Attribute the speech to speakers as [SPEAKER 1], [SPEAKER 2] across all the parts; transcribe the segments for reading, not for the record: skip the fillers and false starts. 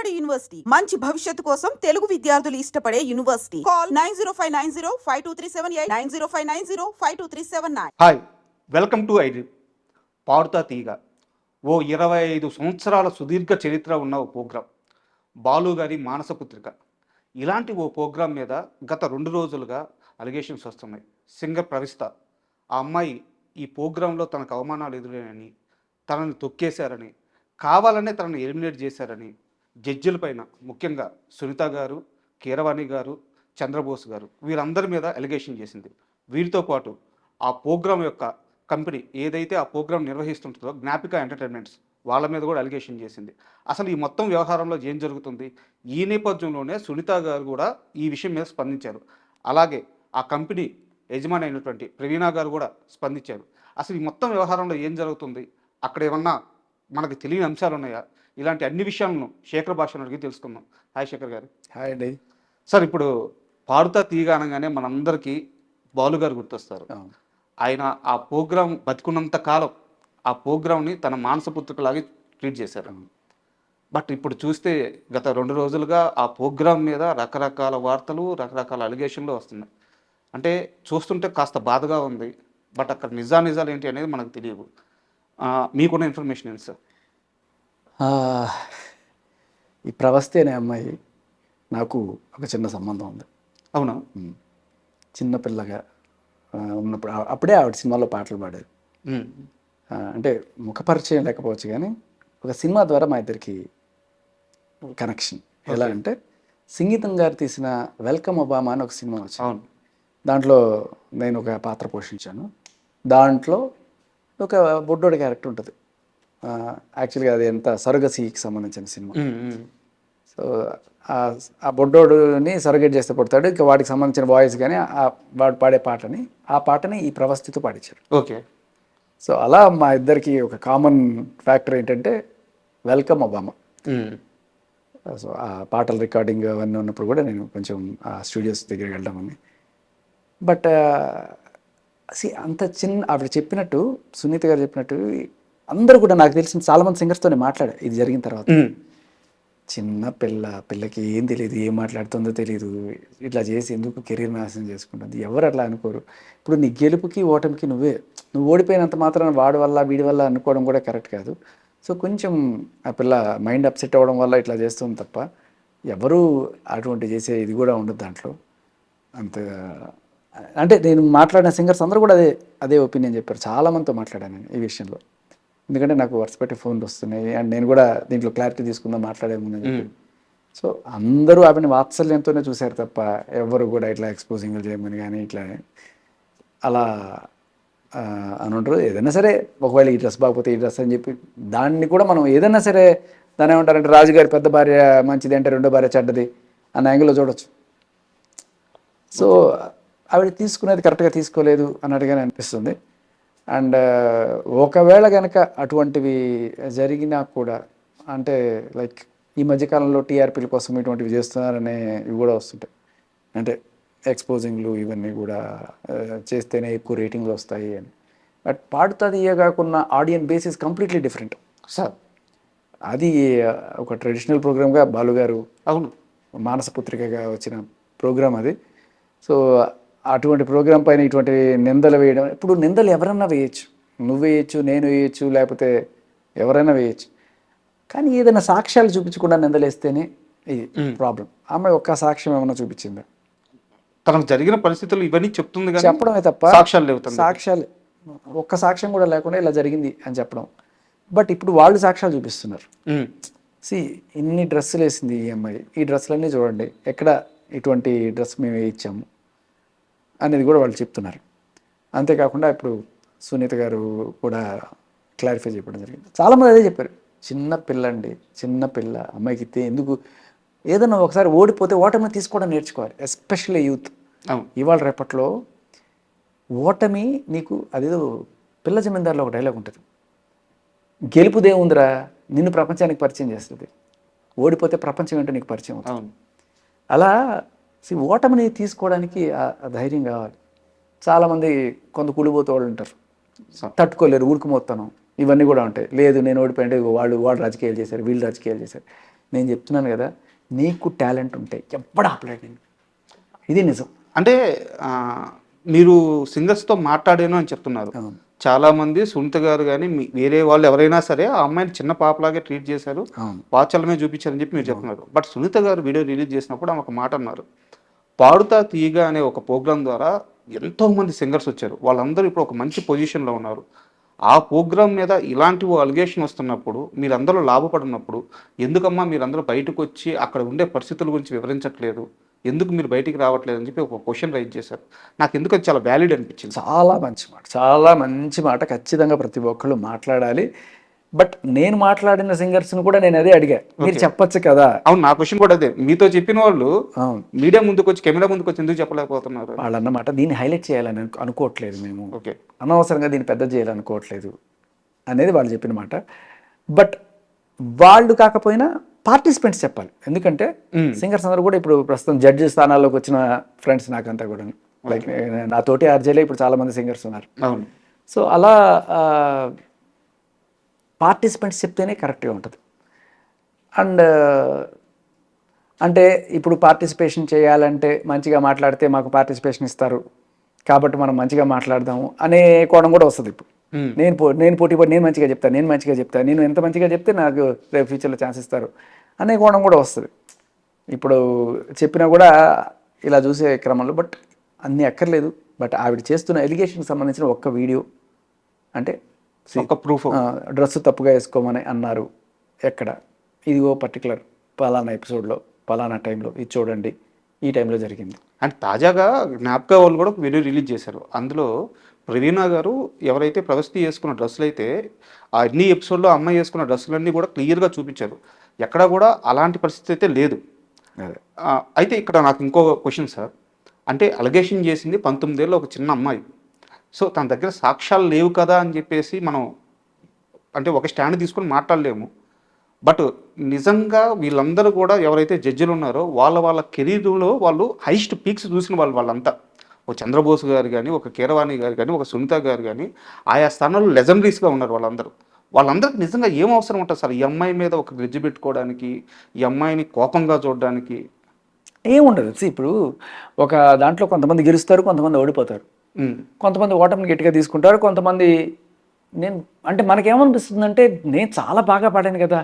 [SPEAKER 1] బాలబడి యూనివర్సిటీ మంచి భవిష్యత్తు కోసం తెలుగు విద్యార్థులు ఇష్టపడే university. Call 9059052378 9059052379.
[SPEAKER 2] Hi, welcome to iDream. Padutha Theeyaga ఓ 25 సంవత్సరాల సుదీర్ఘ చరిత్ర ఉన్న ఓ ప్రోగ్రాం, బాలు గారి మానసపుత్రిక. ఇలాంటి ఓ ప్రోగ్రాం మీద గత 2 రోజులుగా అలిగేషన్స్ వస్తున్నాయి. సింగర్ ప్రవిస్త, ఆ అమ్మాయి ఈ ప్రోగ్రాంలో తనకు అవమానాలు ఎదురైనని, తనని తొక్కేశారని, కావాలనే తనని ఎలిమినేట్ చేశారని జడ్జిల పైన, ముఖ్యంగా సునీత గారు, కీరవాణి గారు, చంద్రబోస్ గారు, వీరందరి మీద అలిగేషన్ చేసింది. వీరితో పాటు ఆ ప్రోగ్రాం యొక్క కంపెనీ ఏదైతే ఆ ప్రోగ్రాం నిర్వహిస్తుంటుందో జ్ఞాపిక ఎంటర్టైన్మెంట్స్, వాళ్ళ మీద కూడా అలిగేషన్ చేసింది. అసలు ఈ మొత్తం వ్యవహారంలో ఏం జరుగుతుంది? ఈ నేపథ్యంలోనే సునీత గారు కూడా ఈ విషయం మీద స్పందించారు. అలాగే ఆ కంపెనీ యజమాని అయినటువంటి ప్రవీణ గారు కూడా స్పందించారు. అసలు ఈ మొత్తం వ్యవహారంలో ఏం జరుగుతుంది, అక్కడ ఏమన్నా మనకు తెలియని అంశాలు ఉన్నాయా? ఇలాంటి అన్ని విషయాలను శేఖర్ భాషను అడిగి తెలుసుకుందాం. హాయ్ శేఖర్ గారు.
[SPEAKER 3] హాయ్ అండి.
[SPEAKER 2] సార్, ఇప్పుడు పాడుతా తీగ అనగానే మనందరికీ బాలు గారు గుర్తొస్తారు. ఆయన ఆ ప్రోగ్రాం బతికున్నంత కాలం ఆ ప్రోగ్రాంని తన మానసపుత్రికలాగే ట్రీట్ చేశారు. బట్ ఇప్పుడు చూస్తే గత 2 రోజులుగా ఆ ప్రోగ్రాం మీద రకరకాల వార్తలు, రకరకాల అలిగేషన్లు వస్తున్నాయి. అంటే చూస్తుంటే కాస్త బాధగా ఉంది. బట్ అక్కడ నిజాలు ఏంటి అనేది మనకు తెలియదు. మీకున్న ఇన్ఫర్మేషన్ ఏంటి సార్?
[SPEAKER 3] ఈ ప్రవస్తి అనే అమ్మాయి నాకు ఒక చిన్న సంబంధం ఉంది.
[SPEAKER 2] అవునా?
[SPEAKER 3] చిన్నపిల్లగా ఉన్నప్పుడు అప్పుడే ఆవిడ సినిమాలో పాటలు పాడారు. అంటే ముఖపరిచయం లేకపోవచ్చు కానీ ఒక సినిమా ద్వారా మా ఇద్దరికి కనెక్షన్. ఎలా అంటే సంగీతం గారు తీసిన వెల్కమ్ ఒబామా అని ఒక సినిమా వచ్చింది.
[SPEAKER 2] అవును. దాంట్లో
[SPEAKER 3] నేను ఒక పాత్ర పోషించాను. దాంట్లో ఒక బొడ్డోడి క్యారెక్టర్ ఉంటుంది. యాక్చువల్గా అది ఎంత సరగసీకి సంబంధించిన సినిమా. సో ఆ బొడ్డోడుని సరగేట్ చేస్తే పుడతాడు. ఇంకా వాడికి సంబంధించిన వాయిస్ కానీ వాడు పాడే ఆ పాటని ఈ ప్రవస్థితో పాడించారు.
[SPEAKER 2] ఓకే.
[SPEAKER 3] సో అలా మా ఇద్దరికి ఒక కామన్ ఫ్యాక్టర్ ఏంటంటే వెల్కమ్ ఒబామా. సో ఆ పాటల రికార్డింగ్ అవన్నీ ఉన్నప్పుడు కూడా నేను కొంచెం ఆ స్టూడియోస్ దగ్గరికి వెళ్దామని. బట్ అంత ఆవిడ చెప్పినట్టు, సునీత గారు చెప్పినట్టు అందరూ కూడా నాకు తెలిసిన చాలామంది సింగర్స్తోనే మాట్లాడా ఇది జరిగిన తర్వాత. చిన్న పిల్లకి ఏం తెలియదు, ఏం మాట్లాడుతుందో తెలియదు, ఇట్లా చేసి ఎందుకు కెరీర్ నాశనం చేసుకుంటుంది, ఎవరు అట్లా అనుకోరు. ఇప్పుడు నీ గెలుపుకి ఓటమికి నువ్వు ఓడిపోయినంత మాత్రాన వాడి వల్ల వీడి వల్ల అనుకోవడం కూడా కరెక్ట్ కాదు. సో కొంచెం ఆ పిల్ల మైండ్ అప్సెట్ అవ్వడం వల్ల ఇట్లా చేస్తుంది తప్ప ఎవరు అటువంటి చేసే ఇది కూడా ఉండదు దాంట్లో. అంత అంటే నేను మాట్లాడిన సింగర్స్ అందరూ కూడా అదే ఒపీనియన్ చెప్పారు. చాలామందితో మాట్లాడాను నేను ఈ విషయంలో. ఎందుకంటే నాకు వరుస పెట్టి ఫోన్లు వస్తున్నాయి అండ్ నేను కూడా దీంట్లో క్లారిటీ తీసుకుందాం మాట్లాడేముందని చెప్పి. సో అందరూ ఆమెను వాత్సల్యంతోనే చూశారు తప్ప ఎవరు కూడా ఇట్లా ఎక్స్పోజింగ్ చేయమని కానీ ఇట్లా అలా అని ఉంటారు. ఏదైనా సరే ఒకవేళ ఈ డ్రెస్ బాగపోతే ఈ డ్రెస్ అని చెప్పి దాన్ని కూడా మనం ఏదైనా సరే దాన్ని ఏమంటారంటే రాజుగారి పెద్ద భార్య మంచిది అంటే రెండో భార్య చెడ్డది అన్న యాంగిల్లో చూడొచ్చు. సో ఆవిడ తీసుకునేది కరెక్ట్గా తీసుకోలేదు అన్నట్టుగానే అనిపిస్తుంది. అండ్ ఒకవేళ కనుక అటువంటివి జరిగినా కూడా అంటే లైక్ ఈ మధ్యకాలంలో టీఆర్పీల కోసం ఇటువంటివి చేస్తున్నారనే ఇవి కూడా వస్తుంటాయి. అంటే ఎక్స్పోజింగ్లు ఇవన్నీ కూడా చేస్తేనే ఎక్కువ రేటింగ్లు వస్తాయి అని. బట్ పాడుతా తీయగాకున్న audience base is completely different sir. అది ఒక ట్రెడిషనల్ ప్రోగ్రామ్గా బాలుగారు
[SPEAKER 2] అవును
[SPEAKER 3] మానసపుత్రికగా వచ్చిన ప్రోగ్రామ్ అది. సో అటువంటి ప్రోగ్రాం పైన ఇటువంటి నిందలు వేయడం, ఇప్పుడు నిందలు ఎవరన్నా వేయచ్చు, నువ్వు వేయచ్చు, నేను వేయచ్చు, లేకపోతే ఎవరైనా వేయచ్చు. కానీ ఏదైనా సాక్ష్యాలు చూపించకుండా నిందలేస్తేనే ఇది ప్రాబ్లం. అమ్మాయి ఒక్క సాక్ష్యం ఏమైనా చూపించిందా?
[SPEAKER 2] తనకు జరిగిన పరిస్థితులు ఇవన్నీ చెప్తుంది కానీ
[SPEAKER 3] చెప్పడమే తప్ప సాక్ష్యాలు ఒక్క సాక్ష్యం కూడా లేకుండా ఇలా జరిగింది అని చెప్పడం. బట్ ఇప్పుడు వాళ్ళు సాక్ష్యాలు చూపిస్తున్నారు. ఇన్ని డ్రెస్సులు వేసింది ఈ అమ్మాయి, ఈ డ్రెస్సులన్నీ చూడండి, ఎక్కడ ఇటువంటి డ్రెస్ మేము వేయించాము అనేది కూడా వాళ్ళు చెప్తున్నారు. అంతేకాకుండా ఇప్పుడు సునీత గారు కూడా క్లారిఫై చెప్పడం జరిగింది. చాలామంది అదే చెప్పారు, చిన్న పిల్ల అమ్మాయికి ఎందుకు ఏదైనా ఒకసారి ఓడిపోతే ఓటమిని తీసుకోవడం నేర్చుకోవాలి, ఎస్పెషల్లీ యూత్. ఇవాళ రేపట్లో ఓటమి నీకు అదేదో పిల్ల జమీందారులో ఒక డైలాగ్ ఉంటుంది, గెలుపుదేముందిరా నిన్ను ప్రపంచానికి పరిచయం చేస్తుంది, ఓడిపోతే ప్రపంచం ఏంటో నీకు పరిచయం అవుతుంది. అలా ఓటమిని తీసుకోవడానికి ఆ ధైర్యం కావాలి. చాలామంది కొంత కుడిపోతూ వాళ్ళు ఉంటారు, తట్టుకోలేరు, ఊరుకుమోత్తనం ఇవన్నీ కూడా ఉంటాయి. లేదు నేను ఓడిపోయింటే వాళ్ళు రాజకీయాలు చేశారు, వీళ్ళు రాజకీయాలు చేశారు, నేను చెప్తున్నాను కదా, నీకు టాలెంట్ ఉంటే ఎప్పుడు ఆపలేడు నేను. ఇది నిజం.
[SPEAKER 2] అంటే మీరు సింగర్స్తో మాట్లాడాను అని చెప్తున్నారు.
[SPEAKER 3] అవును.
[SPEAKER 2] చాలామంది సునీత గారు కానీ వేరే వాళ్ళు ఎవరైనా సరే ఆ అమ్మాయిని చిన్న పాపలాగే ట్రీట్ చేశారు,
[SPEAKER 3] అవును.
[SPEAKER 2] వాచలమే చూపించారని చెప్పి మీరు చెప్తున్నారు. బట్ సునీత గారు వీడియో రిలీజ్ చేసినప్పుడు ఆమె ఒక మాట అన్నారు, పాడుతా తీయగా అనే ఒక ప్రోగ్రాం ద్వారా ఎంతోమంది సింగర్స్ వచ్చారు, వాళ్ళందరూ ఇప్పుడు ఒక మంచి పొజిషన్లో ఉన్నారు. ఆ ప్రోగ్రాం మీద ఇలాంటి అలిగేషన్ వస్తున్నప్పుడు మీరందరూ లాభపడినప్పుడు ఎందుకమ్మా మీరందరూ బయటకు వచ్చి అక్కడ ఉండే పరిస్థితుల గురించి వివరించట్లేదు, ఎందుకు మీరు బయటికి రావట్లేదు అని చెప్పి ఒక క్వశ్చన్ రైజ్ చేశారు. నాకు ఎందుకు అది చాలా వ్యాలిడ్ అనిపించింది.
[SPEAKER 3] చాలా మంచి మాట, చాలా మంచి మాట. ఖచ్చితంగా ప్రతి ఒక్కళ్ళు మాట్లాడాలి. బట్ నేను మాట్లాడిన సింగర్స్ని కూడా నేను అదే అడిగా, మీరు చెప్పొచ్చు కదా.
[SPEAKER 2] అవును, నా క్వశ్చన్ కూడా అదే. మీతో చెప్పిన వాళ్ళు
[SPEAKER 3] అవును,
[SPEAKER 2] మీడియా ముందుకు వచ్చి కెమెరా ముందుకు వచ్చి ఎందుకు చెప్పలేకపోతున్నారు?
[SPEAKER 3] వాళ్ళు అన్నమాట దీన్ని హైలైట్ చేయాలని అనుకోవట్లేదు మేము,
[SPEAKER 2] ఓకే,
[SPEAKER 3] అనవసరంగా దీన్ని పెద్ద చేయాలనుకోవట్లేదు అనేది వాళ్ళు చెప్పిన మాట. బట్ వాళ్ళు కాకపోయినా పార్టిసిపెంట్స్ చెప్పాలి. ఎందుకంటే సింగర్స్ అందరూ కూడా ఇప్పుడు ప్రస్తుతం జడ్జి స్థానాల్లోకి వచ్చిన ఫ్రెండ్స్ నాకంతా కూడా, లైక్ నా తోటి ఆర్జేలే ఇప్పుడు చాలామంది సింగర్స్ ఉన్నారు.
[SPEAKER 2] అవును.
[SPEAKER 3] సో అలా పార్టిసిపెంట్స్ చెప్తేనే కరెక్ట్గా ఉంటుంది. అండ్ అంటే ఇప్పుడు పార్టిసిపేషన్ చేయాలంటే మంచిగా మాట్లాడితే మాకు పార్టిసిపేషన్ ఇస్తారు కాబట్టి మనం మంచిగా మాట్లాడదాము అనే కోణం కూడా వస్తుంది. ఇప్పుడు నేను పోటీ పడి నేను మంచిగా చెప్తాను, నేను ఎంత మంచిగా చెప్తే నాకు రేపు ఫ్యూచర్లో ఛాన్స్ ఇస్తారు అనే కోణం కూడా వస్తుంది. ఇప్పుడు చెప్పినా కూడా ఇలా చూసే క్రమంలో బట్ అన్నీ అక్కర్లేదు. బట్ ఆవిడ చేస్తున్న ఎలిగేషన్కి సంబంధించిన ఒక్క వీడియో, అంటే
[SPEAKER 2] ఒక ప్రూఫ్,
[SPEAKER 3] డ్రెస్ తప్పుగా వేసుకోమని అన్నారు ఎక్కడ, ఇదిగో పర్టికులర్ పలానా ఎపిసోడ్లో పలానా టైంలో ఇది చూడండి, ఈ టైంలో జరిగింది.
[SPEAKER 2] అండ్ తాజాగా జ్ఞాపక వాళ్ళు కూడా ఒక వీడియో రిలీజ్ చేశారు. అందులో ప్రవీణ గారు ఎవరైతే ప్రవస్తి వేసుకున్న డ్రెస్సులు అయితే ఆ అన్ని ఎపిసోడ్లో అమ్మాయి వేసుకున్న డ్రెస్సులన్నీ కూడా క్లియర్గా చూపించారు. ఎక్కడా కూడా అలాంటి పరిస్థితి అయితే లేదు. అయితే ఇక్కడ నాకు ఇంకో క్వశ్చన్ సార్, అంటే అలిగేషన్ చేసింది 19 ఏళ్ళ ఒక చిన్న అమ్మాయి. సో తన దగ్గర సాక్ష్యాలు లేవు కదా అని చెప్పేసి మనం అంటే ఒక స్టాండ్ తీసుకొని మాట్లాడలేము. బట్ నిజంగా వీళ్ళందరూ కూడా ఎవరైతే జడ్జిలు ఉన్నారో వాళ్ళ కెరీర్లో వాళ్ళు హైయెస్ట్ పీక్స్ చూసిన వాళ్ళంతా, ఒక చంద్రబోస్ గారు కానీ, ఒక కీరవాణి గారు కానీ, ఒక సునీత గారు కానీ, ఆయా స్థానాల్లో లెజెండరీస్గా ఉన్నారు వాళ్ళందరికీ నిజంగా ఏం అవసరం ఉంటుంది సార్ ఈ అమ్మాయి మీద ఒక గ్రిడ్జ్ పెట్టుకోవడానికి, ఈ అమ్మాయిని కోపంగా చూడడానికి?
[SPEAKER 3] ఏముండదు. ఇప్పుడు ఒక దాంట్లో కొంతమంది గెలుస్తారు, కొంతమంది ఓడిపోతారు, కొంతమంది ఓటమిని గట్టిగా తీసుకుంటారు, కొంతమంది నేను అంటే మనకేమనిపిస్తుందంటే నేను చాలా బాగా పాడాను కదా,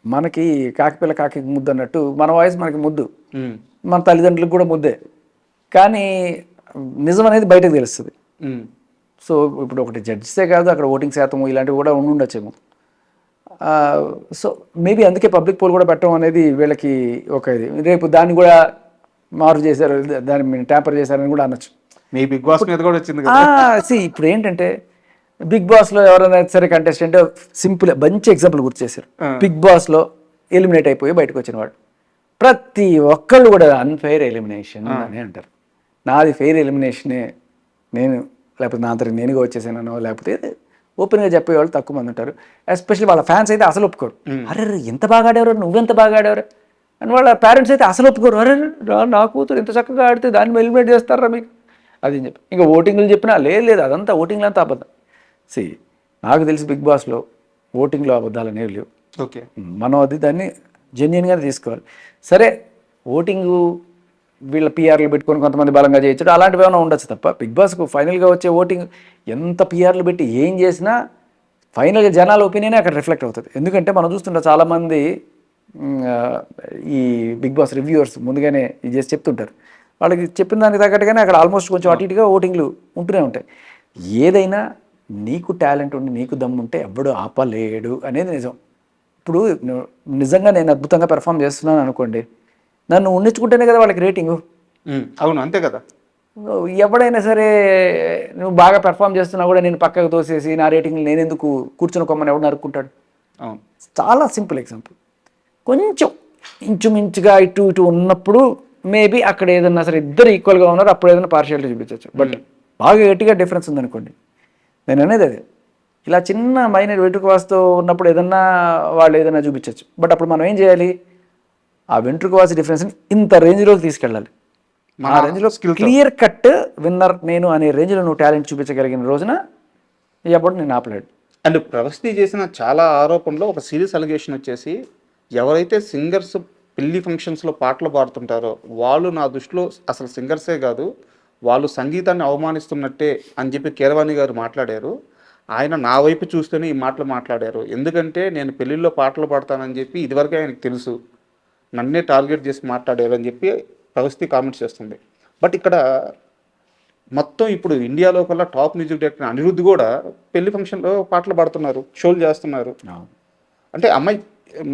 [SPEAKER 3] మనకి కాకిపిల్ల కాకి ముద్దు అన్నట్టు మన వాయిస్ మనకి ముద్దు, మన తల్లిదండ్రులకు కూడా ముద్దే, కానీ నిజం అనేది బయటకు తెలుస్తుంది. సో ఇప్పుడు ఒకటి జడ్జిసే కాదు, అక్కడ ఓటింగ్ శాతం ఇలాంటివి కూడా ఉండొచ్చేమో. సో మేబీ అందుకే పబ్లిక్ పోల్ కూడా పెట్టడం అనేది వీళ్ళకి ఒక ఇది. రేపు దాన్ని కూడా మార్పు చేశారు, దాన్ని ట్యాంపర్ చేశారని కూడా అనొచ్చు.
[SPEAKER 2] మీ బిగ్ బాస్ మీద కూడా వచ్చింది.
[SPEAKER 3] ఇప్పుడు ఏంటంటే బిగ్ బాస్లో ఎవరైనా సరే కంటెస్టెంట్ సింపుల్ మంచి ఎగ్జాంపుల్ గుర్తు చేశారు. బిగ్ బాస్లో ఎలిమినేట్ అయిపోయి బయటకు వచ్చిన వాడు ప్రతి ఒక్కళ్ళు కూడా అన్ఫెయిర్ ఎలిమినేషన్ అని అంటారు. నాది ఫెయిర్ ఎలిమినేషనే, నేను లేకపోతే నా అంతటి నేనుగా వచ్చేసానో లేకపోతే ఓపెన్గా చెప్పేవాళ్ళు తక్కువ మంది ఉంటారు. ఎస్పెషల్లీ వాళ్ళ ఫ్యాన్స్ అయితే అసలు ఒప్పుకోరు. అరే ఎంత బాగా ఆడేవారు, నువ్వెంత బాగా ఆడేవారు అని వాళ్ళ పేరెంట్స్ అయితే అసలు ఒప్పుకోరు. అరే నా కూతురు ఇంత చక్కగా ఆడితే దాన్ని ఎలిమినేట్ చేస్తారా మీకు అది అని చెప్పి. ఇంకా ఓటింగ్లు చెప్పినా లేదు అదంతా ఓటింగ్లు అంతా అబద్ధం. నాకు తెలిసి బిగ్ బాస్లో ఓటింగ్లో అబద్ధాలు అనేవి లేవు.
[SPEAKER 2] ఓకే,
[SPEAKER 3] మనం అది దాన్ని జెన్యున్గా తీసుకోవాలి. సరే ఓటింగు వీళ్ళ పిఆర్లు పెట్టుకొని కొంతమంది బలంగా చేయొచ్చు, అలాంటివి ఏమైనా ఉండొచ్చు తప్ప బిగ్ బాస్కు ఫైనల్గా వచ్చే ఓటింగ్ ఎంత పిఆర్లు పెట్టి ఏం చేసినా ఫైనల్గా జనాల ఒపీనియనే అక్కడ రిఫ్లెక్ట్ అవుతుంది. ఎందుకంటే మనం చూస్తుంటే చాలామంది ఈ బిగ్ బాస్ రివ్యూవర్స్ ముందుగానే ఇది చేసి చెప్తుంటారు, వాళ్ళకి చెప్పిన దానికి తగ్గట్టుగానే అక్కడ ఆల్మోస్ట్ కొంచెం అటు ఇటుగా ఓటింగ్లు ఉంటూనే ఉంటాయి. ఏదైనా నీకు టాలెంట్ ఉండి నీకు దమ్ము ఉంటే ఎవ్వడు ఆపలేడు అనేది నిజం. ఇప్పుడు నిజంగా నేను అద్భుతంగా పెర్ఫామ్ చేస్తున్నాను అనుకోండి, నన్ను ఉండించుకుంటేనే కదా వాళ్ళకి రేటింగు.
[SPEAKER 2] అవును, అంతే కదా.
[SPEAKER 3] ఎవడైనా సరే నువ్వు బాగా పెర్ఫామ్ చేస్తున్నా కూడా నేను పక్కకు తోసేసి నా రేటింగ్ నేను ఎందుకు కూర్చుని కొమ్మని ఎవడు నరుక్కుంటాడు.
[SPEAKER 2] అవును,
[SPEAKER 3] చాలా సింపుల్ ఎగ్జాంపుల్. కొంచెం ఇంచుమించుగా ఇటు ఇటు ఉన్నప్పుడు మేబీ అక్కడ ఏదన్నా సరే ఇద్దరు ఈక్వల్గా ఉన్నారు, అప్పుడు ఏదైనా పార్షియాలిటీ చూపించవచ్చు. బట్ బాగా గట్టిగా డిఫరెన్స్ ఉందనుకోండి, నేను అనేది అదే ఇలా చిన్న మైనర్ వెంట్రుక వాసుతో ఉన్నప్పుడు ఏదన్నా వాళ్ళు ఏదైనా చూపించవచ్చు. బట్ అప్పుడు మనం ఏం చేయాలి, ఆ వెంట్రుక వాసి డిఫరెన్స్ని ఇంత రేంజ్లోకి తీసుకెళ్ళాలి. ఆ రేంజ్లో క్లియర్ కట్ విన్నర్ నేను అనే రేంజ్లో నువ్వు టాలెంట్ చూపించగలిగిన రోజున ఎప్పుడు నేను ఆపలేడు.
[SPEAKER 2] అండ్ ప్రవస్తి చేసిన చాలా ఆరోపణలో ఒక సీరియస్ అలిగేషన్ వచ్చేసి ఎవరైతే సింగర్స్ పెళ్లి ఫంక్షన్స్లో పాటలు పాడుతుంటారో వాళ్ళు నా దృష్టిలో అసలు సింగర్సే కాదు, వాళ్ళు సంగీతాన్ని అవమానిస్తున్నట్టే అని చెప్పి కీరవాణి గారు మాట్లాడారు. ఆయన నా వైపు చూస్తేనే ఈ మాటలు మాట్లాడారు. ఎందుకంటే నేను పెళ్ళిళ్ళలో పాటలు పాడతానని చెప్పి ఇదివరకే ఆయనకు తెలుసు, నన్నే టార్గెట్ చేసి మాట్లాడారు అని చెప్పి ప్రవస్తి కామెంట్స్ చేస్తుంది. బట్ ఇక్కడ మొత్తం ఇప్పుడు ఇండియాలో కల్లా టాప్ మ్యూజిక్ డైరెక్టర్ అనిరుద్ధ్ కూడా పెళ్లి ఫంక్షన్లో పాటలు పాడుతున్నారు, షోలు చేస్తున్నారు. అంటే అమ్మాయి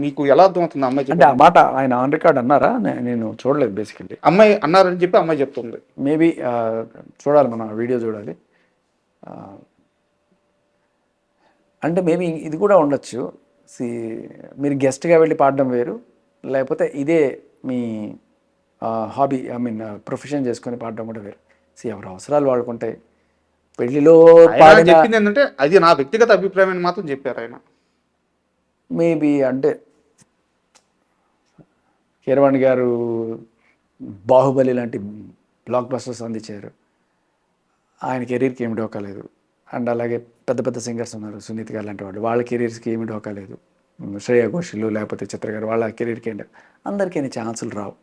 [SPEAKER 2] మీకు ఎలా అర్థమవుతుంది అమ్మాయి
[SPEAKER 3] అంటే ఆ మాట ఆయన ఆన్ రికార్డ్ అన్నారా? నేను చూడలేదు బేసికల్లీ.
[SPEAKER 2] అమ్మాయి అన్నారని చెప్పి అమ్మాయి చెప్తుంది.
[SPEAKER 3] మేబీ చూడాలి, మనం వీడియో చూడాలి. అంటే మేబీ ఇది కూడా ఉండొచ్చు. మీరు గెస్ట్గా వెళ్ళి పాడడం వేరు, లేకపోతే ఇదే మీ హాబీ, ఐ మీన్ ప్రొఫెషన్ చేసుకొని పాడడం కూడా వేరు. ఎవరి అవసరాలు వాళ్ళకుంటాయి. పెళ్లిలో
[SPEAKER 2] ఆయన చెప్పింది ఏంటంటే అది నా వ్యక్తిగత అభిప్రాయం అని మాత్రం చెప్పారు ఆయన.
[SPEAKER 3] మేబీ అంటే కీరవాణి గారు బాహుబలి లాంటి బ్లాక్ బస్టర్స్ అందించారు, ఆయన కెరీర్కి ఏమి డోకా లేదు. అండ్ అలాగే పెద్ద పెద్ద సింగర్స్ ఉన్నారు, సునీత్ గారు లాంటి వాళ్ళు, వాళ్ళ కెరీర్స్కి ఏమి డోకా లేదు. శ్రేయా ఘోషల్ లేకపోతే చిత్ర గారు, వాళ్ళ కెరీర్కి ఏంటి, అందరికీ ఛాన్సులు రావు.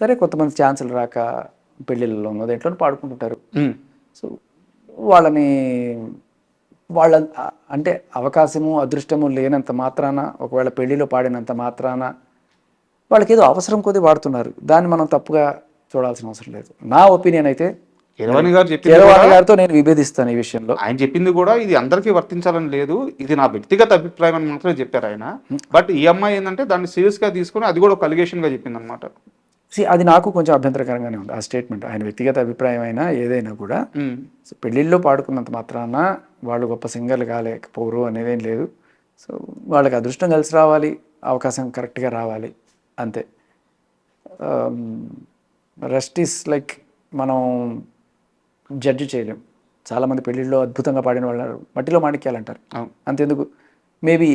[SPEAKER 3] సరే, కొంతమంది ఛాన్సులు రాక పెళ్ళిళ్ళలో ఉన్నది ఎట్లా పాడుకుంటుంటారు. సో వాళ్ళ అంటే అవకాశము అదృష్టము లేనంత మాత్రాన, ఒకవేళ పెళ్లిలో పాడినంత మాత్రాన వాళ్ళకి ఏదో అవసరం కొద్దీ వాడుతున్నారు. దాన్ని మనం తప్పుగా చూడాల్సిన అవసరం లేదు. నా ఒపీనియన్ అయితే
[SPEAKER 2] కీరవాణి
[SPEAKER 3] గారితో నేను విభేదిస్తాను ఈ విషయంలో.
[SPEAKER 2] ఆయన చెప్పింది కూడా ఇది అందరికీ వర్తించాలని లేదు, ఇది నా వ్యక్తిగత అభిప్రాయం అని మాత్రమే చెప్పారు ఆయన. బట్ ఈ అమ్మాయి ఏంటంటే దాన్ని సీరియస్గా తీసుకుని అది కూడా ఒక అలిగేషన్గా చెప్పింది అనమాట.
[SPEAKER 3] అది నాకు కొంచెం అభ్యంతరకరంగానే ఉంది ఆ స్టేట్మెంట్. ఆయన వ్యక్తిగత అభిప్రాయం అయినా ఏదైనా కూడా పెళ్ళిళ్ళలో పాడుకున్నంత మాత్రాన వాళ్ళు గొప్ప సింగర్లు కాలేకపోరు అనేదేం లేదు. సో వాళ్ళకి అదృష్టం కలిసి రావాలి, అవకాశం కరెక్ట్గా రావాలి, అంతే. రెస్ట్ ఈస్ లైక్ మనం జడ్జి చేయలేం. చాలామంది పెళ్ళిళ్ళలో అద్భుతంగా పాడిన వాళ్ళు మట్టిలో మాణిక్యాలంటారు. అంతెందుకు, మేబీ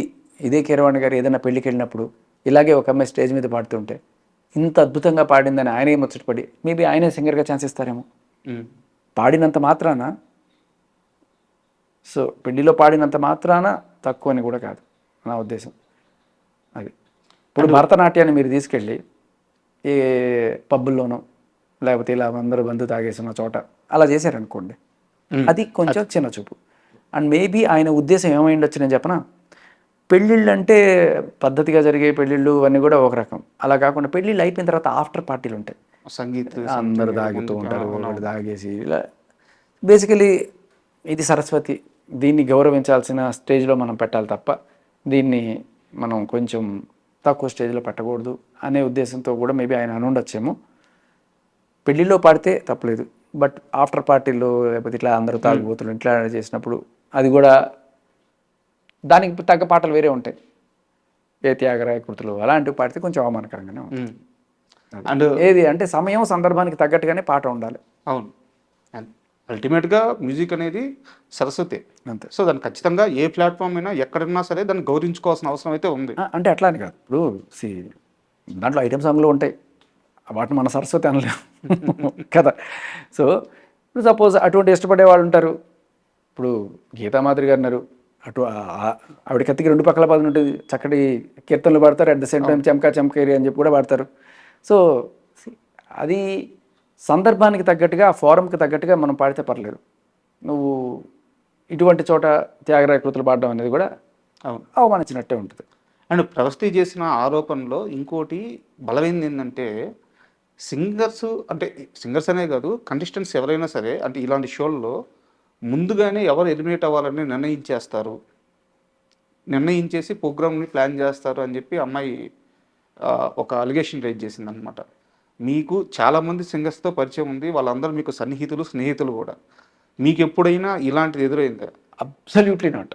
[SPEAKER 3] ఇదే కీరవాణి గారు ఏదైనా పెళ్ళికి వెళ్ళినప్పుడు ఇలాగే ఒక అమ్మాయి స్టేజ్ మీద పాడుతుంటే ఇంత అద్భుతంగా పాడిందని ఆయనే ముచ్చటపడి మేబీ ఆయనే సింగర్గా ఛాన్స్ ఇస్తారేమో. పాడినంత మాత్రాన, సో పెళ్లిలో పాడినంత మాత్రాన తక్కువ అని కూడా కాదు నా ఉద్దేశం. అది ఇప్పుడు భరతనాట్యాన్ని మీరు తీసుకెళ్ళి ఏ పబ్బుల్లోనో లేకపోతే ఇలా అందరూ బంధు తాగేసిన చోట అలా చేశారనుకోండి, అది కొంచెం చిన్న చూపు. అండ్ మేబీ ఆయన ఉద్దేశం ఏమైండొచ్చు నేను చెప్పనా, పెళ్ళిళ్ళు అంటే పద్ధతిగా జరిగే పెళ్ళిళ్ళు అన్నీ కూడా ఒక రకం, అలా కాకుండా పెళ్ళిళ్ళు అయిపోయిన తర్వాత ఆఫ్టర్ పార్టీలు ఉంటాయి,
[SPEAKER 2] సంగీతం
[SPEAKER 3] అందరూ తాగుతూ ఉంటారు, వాళ్ళు తాగేసి ఇలా. బేసికలీ ఇది సరస్వతి, దీన్ని గౌరవించాల్సిన స్టేజ్లో మనం పెట్టాలి తప్ప దీన్ని మనం కొంచెం తక్కువ స్టేజ్లో పెట్టకూడదు అనే ఉద్దేశంతో కూడా మేబీ ఆయన అని ఉండొచ్చేమో. పెళ్ళిలో పాడితే తప్పలేదు, బట్ ఆఫ్టర్ పార్టీలో లేకపోతే ఇట్లా అందరూ తాగుబోతులు ఇట్లా చేసినప్పుడు అది కూడా దానికి తగ్గ పాటలు వేరే ఉంటాయి. ఏ త్యాగరాయ కృతులు అలాంటివి పాడితే కొంచెం అవమానకరంగానే ఉంటుంది.
[SPEAKER 2] అండ్
[SPEAKER 3] ఏది అంటే సమయం సందర్భానికి తగ్గట్టుగానే పాట ఉండాలి.
[SPEAKER 2] అవును, అల్టిమేట్గా మ్యూజిక్ అనేది సరస్వతి
[SPEAKER 3] అంతే.
[SPEAKER 2] సో దాన్ని ఖచ్చితంగా ఏ ప్లాట్ఫామ్ అయినా ఎక్కడున్నా సరే దాన్ని గౌరవించుకోవాల్సిన అవసరం అయితే ఉంది.
[SPEAKER 3] అంటే అట్లా అని కాదు, ఇప్పుడు దాంట్లో ఐటమ్ సాంగ్లు ఉంటాయి, వాటిని మన సరస్వతి అనలేము కదా. సో ఇప్పుడు సపోజ్ అటువంటి ఇష్టపడే వాళ్ళు ఉంటారు. ఇప్పుడు గీతామాధురి గారు ఉన్నారు, ఆవిడ కత్తికి రెండు పక్కల పదం ఉంటుంది, చక్కటి కీర్తనలు పాడతారు, అట్ ద సేమ్ టైం చెంకా చెంకేరి అని చెప్పి కూడా పాడతారు. సో అది సందర్భానికి తగ్గట్టుగా, ఆ ఫారంకి తగ్గట్టుగా మనం పాడితే పర్లేదు. నువ్వు ఇటువంటి చోట త్యాగరాయ కృతులు పాడడం అనేది కూడా అవమానించినట్టే ఉంటుంది.
[SPEAKER 2] అండ్ ప్రవస్తి చేసిన ఆరోపణలో ఇంకోటి బలమైంది ఏంటంటే, సింగర్స్ అనే కాదు, కంటెస్టెంట్స్ ఎవరైనా సరే అంటే ఇలాంటి షోల్లో ముందుగానే ఎవరు ఎలిమినేట్ అవ్వాలని నిర్ణయించేసి ప్రోగ్రామ్ని ప్లాన్ చేస్తారు అని చెప్పి అమ్మాయి ఒక అలిగేషన్ రైజ్ చేసింది అనమాట. మీకు చాలామంది సింగర్స్తో పరిచయం ఉంది, వాళ్ళందరూ మీకు సన్నిహితులు, స్నేహితులు కూడా. మీకు ఎప్పుడైనా ఇలాంటిది ఎదురైందా?
[SPEAKER 3] Absolutely not.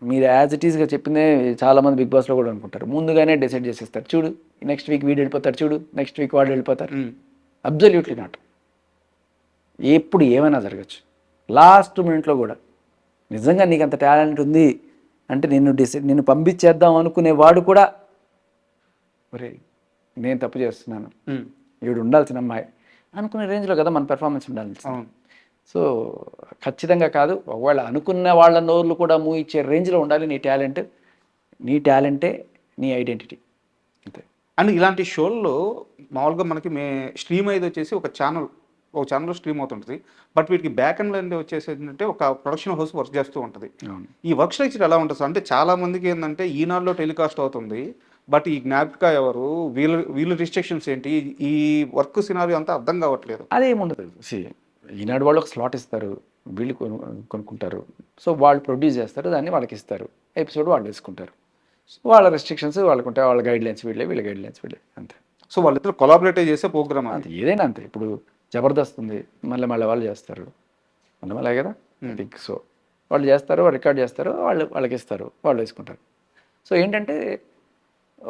[SPEAKER 3] మీరు యాజ్ ఇట్ ఈస్గా చెప్పిందే చాలామంది బిగ్ బాస్లో కూడా అనుకుంటారు. ముందుగానే డిసైడ్ చేసేస్తారు, చూడు నెక్స్ట్ వీక్ వీడు వెళ్ళిపోతారు, చూడు నెక్స్ట్ వీక్ వాడు వెళ్ళిపోతారు. Absolutely not. ఎప్పుడు ఏమైనా జరగచ్చు. లాస్ట్ మినిట్లో కూడా నిజంగా నీకు అంత టాలెంట్ ఉంది అంటే నిన్ను పంపించేద్దాం అనుకునేవాడు కూడా, ఒరే నేను తప్పు చేస్తున్నాను, ఈవిడ ఉండాల్సిన అమ్మాయి అనుకునే రేంజ్లో కదా మన పెర్ఫార్మెన్స్ ఉండాలి. సో ఖచ్చితంగా కాదు, ఒకవేళ అనుకున్న వాళ్ళ నోర్లు కూడా మూవ్ ఇచ్చే రేంజ్లో ఉండాలి నీ టాలెంటే నీ ఐడెంటిటీ అంతే.
[SPEAKER 2] అండ్ ఇలాంటి షోల్లో మామూలుగా మనకి స్ట్రీమ్ అయ్యేది వచ్చేసి ఒక ఛానల్లో స్ట్రీమ్ అవుతుంటుంది. బట్ వీటికి బ్యాక్ అండ్ లైన్ వచ్చేసి ఏంటంటే ఒక ప్రొడక్షన్ హౌస్ వర్క్ చేస్తూ ఉంటుంది.
[SPEAKER 3] అవును.
[SPEAKER 2] ఈ వర్క్ స్ట్రక్చర్ ఎలా ఉంటుంది సార్? అంటే చాలా మందికి ఏంటంటే ఈనాడులో టెలికాస్ట్ అవుతుంది, బట్ ఈ జ్ఞాపిక ఎవరు, వీళ్ళ రిస్ట్రిక్షన్స్ ఏంటి, ఈ వర్క్ సినారియో అంతా అర్థం కావట్లేదు.
[SPEAKER 3] అదేముండదు. ఈనాడు వాళ్ళు ఒక స్లాట్ ఇస్తారు, వీళ్ళు కొనుక్కుంటారు. సో వాళ్ళు ప్రొడ్యూస్ చేస్తారు, దాన్ని వాళ్ళకి ఇస్తారు, ఎపిసోడ్ వాళ్ళు వేసుకుంటారు. సో వాళ్ళ రెస్ట్రిక్షన్స్ వాళ్ళకు ఉంటాయి, వాళ్ళ గైడ్లైన్స్ వీళ్ళ గైడ్లైన్స్ వీళ్ళే అంతే.
[SPEAKER 2] సో వాళ్ళిద్దరు కొలాబరేట్ చేసే ప్రోగ్రామ్
[SPEAKER 3] అంతే, ఏదైనా అంతే. ఇప్పుడు జబర్దస్త్ ఉంది, మళ్ళీ వాళ్ళు చేస్తారు, మళ్ళీ కదా థింక్. సో వాళ్ళు చేస్తారు, రికార్డ్ చేస్తారు, వాళ్ళకి ఇస్తారు, వాళ్ళు వేసుకుంటారు. సో ఏంటంటే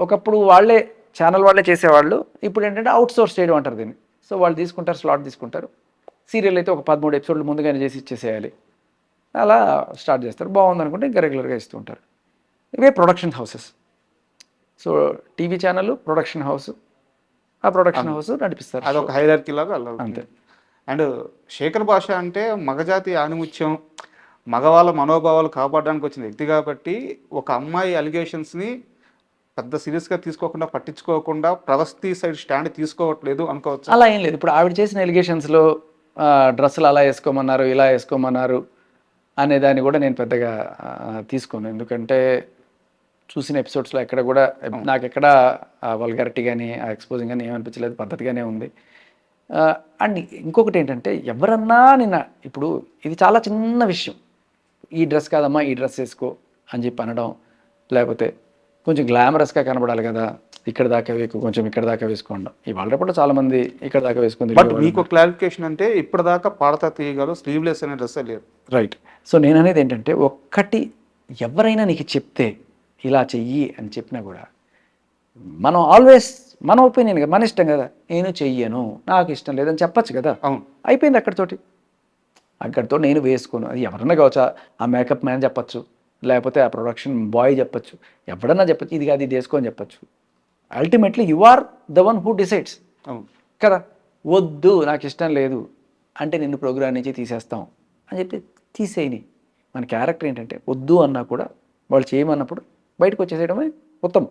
[SPEAKER 3] ఒకప్పుడు వాళ్ళే ఛానల్ వాళ్ళే చేసేవాళ్ళు, ఇప్పుడు ఏంటంటే అవుట్ సోర్స్ చేయడం అంటారు దీన్ని. సో వాళ్ళు తీసుకుంటారు, స్లాట్ తీసుకుంటారు. సీరియల్ అయితే ఒక 13 ఎపిసోడ్లు ముందుగానే చేసి ఇచ్చేసేయాలి, అలా స్టార్ట్ చేస్తారు. బాగుంది అనుకుంటే ఇంకా రెగ్యులర్గా ఇస్తూ ఉంటారు. ఇవే production houses. So TV channel production house, ఆ ప్రొడక్షన్ హౌస్ నడిపిస్తారు.
[SPEAKER 2] అదొక హైరార్కీ లాగా అలా
[SPEAKER 3] అంతే.
[SPEAKER 2] అండ్ శేఖర్ భాష అంటే మగజాతి ఆణిముత్యం, మగవాళ్ళ మనోభావాలు కాపాడడానికి వచ్చిన వ్యక్తి కాబట్టి ఒక అమ్మాయి అలిగేషన్స్ని పెద్ద సీరియస్గా తీసుకోకుండా, పట్టించుకోకుండా ప్రవస్తి సైడ్ స్టాండ్ తీసుకోవట్లేదు అనుకోవచ్చు.
[SPEAKER 3] అలా ఏం లేదు. ఇప్పుడు ఆవిడ చేసిన ఎలిగేషన్స్లో డ్రెస్సులు అలా వేసుకోమన్నారు, ఇలా వేసుకోమన్నారు అనే దాన్ని కూడా నేను పెద్దగా తీసుకోను. ఎందుకంటే చూసిన ఎపిసోడ్స్లో ఎక్కడ కూడా నాకు ఎక్కడ వల్గారిటీ కానీ ఆ ఎక్స్పోజింగ్ కానీ ఏమనిపించలేదు, పద్ధతిగానే ఉంది. అండ్ ఇంకొకటి ఏంటంటే ఎవరన్నా ఇప్పుడు ఇది చాలా చిన్న విషయం, ఈ డ్రెస్ కాదమ్మా ఈ డ్రెస్ వేసుకో అని చెప్పి అనడం, లేకపోతే కొంచెం గ్లామరస్గా కనబడాలి కదా ఇక్కడ దాకా కొంచెం ఇక్కడ దాకా వేసుకోండి. ఇవాళ రేపట్లో చాలామంది ఇక్కడ దాకా వేసుకుంది.
[SPEAKER 2] బట్ మీకు క్లారిఫికేషన్ అంటే ఇప్పటిదాకా పాడతా తీయగలరు స్లీవ్లెస్ అనే డ్రెస్ లేదు.
[SPEAKER 3] రైట్. సో నేను అనేది ఏంటంటే ఒక్కటి, ఎవరైనా నీకు చెప్తే ఇలా చెయ్యి అని చెప్పినా కూడా మనం ఆల్వేస్ మన ఒపీనియన్ కదా, మన ఇష్టం కదా, నేను చెయ్యను నాకు ఇష్టం లేదని చెప్పచ్చు కదా.
[SPEAKER 2] అవును,
[SPEAKER 3] అయిపోయింది అక్కడితో నేను వేసుకోను. అది ఎవరన్నా కావచ్చు, ఆ మేకప్ మ్యాన్ చెప్పచ్చు, లేకపోతే ఆ ప్రొడక్షన్ బాయ్ చెప్పచ్చు, ఎవడన్నా చెప్పచ్చు, ఇది కాదు ఇది వేసుకో అని చెప్పచ్చు. Ultimately you are the one who decides కదా. వద్దు నాకు ఇష్టం లేదు అంటే నిన్ను ప్రోగ్రామ్ నుంచి తీసేస్తాం అని చెప్పి తీసేయని. మన క్యారెక్టర్ ఏంటంటే వద్దు అన్నా కూడా వాళ్ళు చేయమన్నప్పుడు బయటకు వచ్చేసేయడమే ఉత్తమం.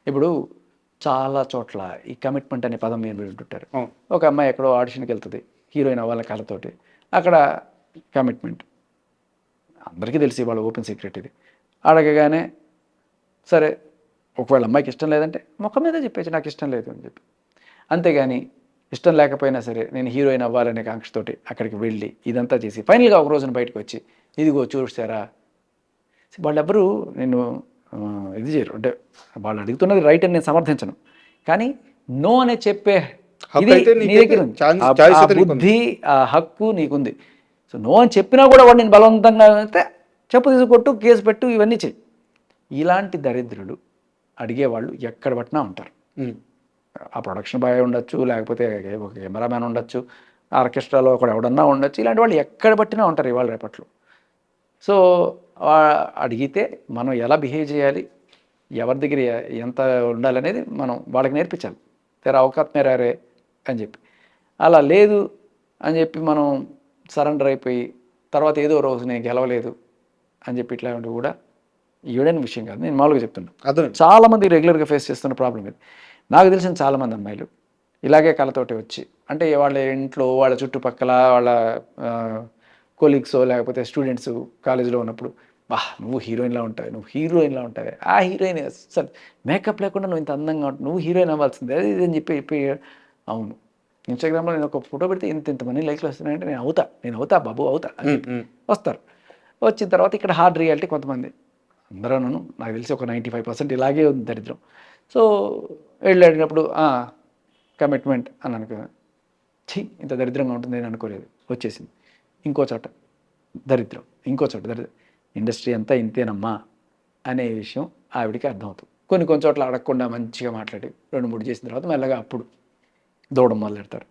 [SPEAKER 3] ఇప్పుడు చాలా చోట్ల ఈ కమిట్మెంట్ అనే పదం మీరు వింటుంటారు. ఒక అమ్మాయి ఎక్కడో ఆడిషన్కి వెళ్తుంది, హీరోయిన్ అవ్వాల కళతోటి, అక్కడ కమిట్మెంట్ అందరికీ తెలిసి వాళ్ళ ఓపెన్ సీక్రెట్ ఇది. అడగగానే సరే, ఒకవేళ అమ్మాయికి ఇష్టం లేదంటే ముఖం మీద చెప్పేసి నాకు ఇష్టం లేదు అని చెప్పి, అంతేగాని ఇష్టం లేకపోయినా సరే నేను హీరోయిన్ అవ్వాలనే కాంక్షతోటి అక్కడికి వెళ్ళి ఇదంతా చేసి ఫైనల్గా ఒక రోజున బయటకు వచ్చి ఇదిగో చూసారా, వాళ్ళెవ్వరూ నేను ఇది చేయరు. అంటే వాళ్ళు అడుగుతున్నది రైట్ అని నేను సమర్థించను, కానీ నో అనే చెప్పే ఇది నీ దగ్గర ఉంది, ఆ బుద్ధి ఆ హక్కు నీకుంది. సో నో అని చెప్పినా కూడా వాడు నేను బలవంతంగా అయితే చెప్పు తీసుకొట్టు, కేసు పెట్టు, ఇవన్నీ చెయ్యి. ఇలాంటి దరిద్రులు అడిగేవాళ్ళు ఎక్కడ పట్టినా ఉంటారు. ఆ ప్రొడక్షన్ బాయ్ ఉండొచ్చు, లేకపోతే ఒక కెమెరామ్యాన్ ఉండొచ్చు, ఆర్కెస్ట్రాలో ఒకడు ఎవడన్నా ఉండొచ్చు, ఇలాంటి వాళ్ళు ఎక్కడ పట్టినా ఉంటారు ఇవాళ రేపట్లో. సో అడిగితే మనం ఎలా బిహేవ్ చేయాలి, ఎవరి దగ్గర ఎంత ఉండాలనేది మనం వాళ్ళకి నేర్పించాలి. తెరా అవకాశం మేరారే అని చెప్పి, అలా లేదు అని చెప్పి మనం సరెండర్ అయిపోయి తర్వాత ఏదో రోజు నేను గెలవలేదు అని చెప్పి ఇట్లాంటివి కూడా ఇవ్వడని విషయం కాదు. నేను మామూలుగా చెప్తున్నాను. చాలామంది రెగ్యులర్గా ఫేస్ చేస్తున్న ప్రాబ్లం ఇది. నాకు తెలిసిన చాలామంది అమ్మాయిలు ఇలాగే కళతోటి వచ్చి, అంటే వాళ్ళ ఇంట్లో వాళ్ళ చుట్టుపక్కల వాళ్ళ కొలీగ్స్ లేకపోతే స్టూడెంట్స్ కాలేజీలో ఉన్నప్పుడు, బా నువ్వు హీరోయిన్లా ఉంటావే, ఆ హీరోయిన్ అసలు మేకప్ లేకుండా నువ్వు ఇంత అందంగా ఉంటావు, నువ్వు హీరోయిన్ అవ్వాల్సిందే అది ఇది అని చెప్పి అవును, ఇన్స్టాగ్రామ్లో నేను ఒక ఫోటో పెడితే ఇంతమంది లైక్లు వస్తున్నాయంటే నేను అవుతా బాబు అవుతా అని వస్తారు. వచ్చిన తర్వాత ఇక్కడ హార్డ్ రియాలిటీ కొంతమంది, అందరూ నాకు తెలిసి ఒక 95% ఇలాగే ఉంది దరిద్రం. సో వెళ్ళేటప్పుడు కమిట్మెంట్ అని అనుకున్నాను, ఇంత దరిద్రంగా ఉంటుంది నేను అనుకోలేదు, వచ్చేసింది. ఇంకో చోట దరిద్రం, ఇంకో చోట దరిద్రం, ఇండస్ట్రీ అంతా ఇంతేనమ్మా అనే విషయం ఆవిడికి అర్థమవుతుంది. కొన్ని చోట్ల అడగకుండా మంచిగా మాట్లాడి 2-3 చేసిన తర్వాత మెల్లగా అప్పుడు దూడడం మొదలెడతారు.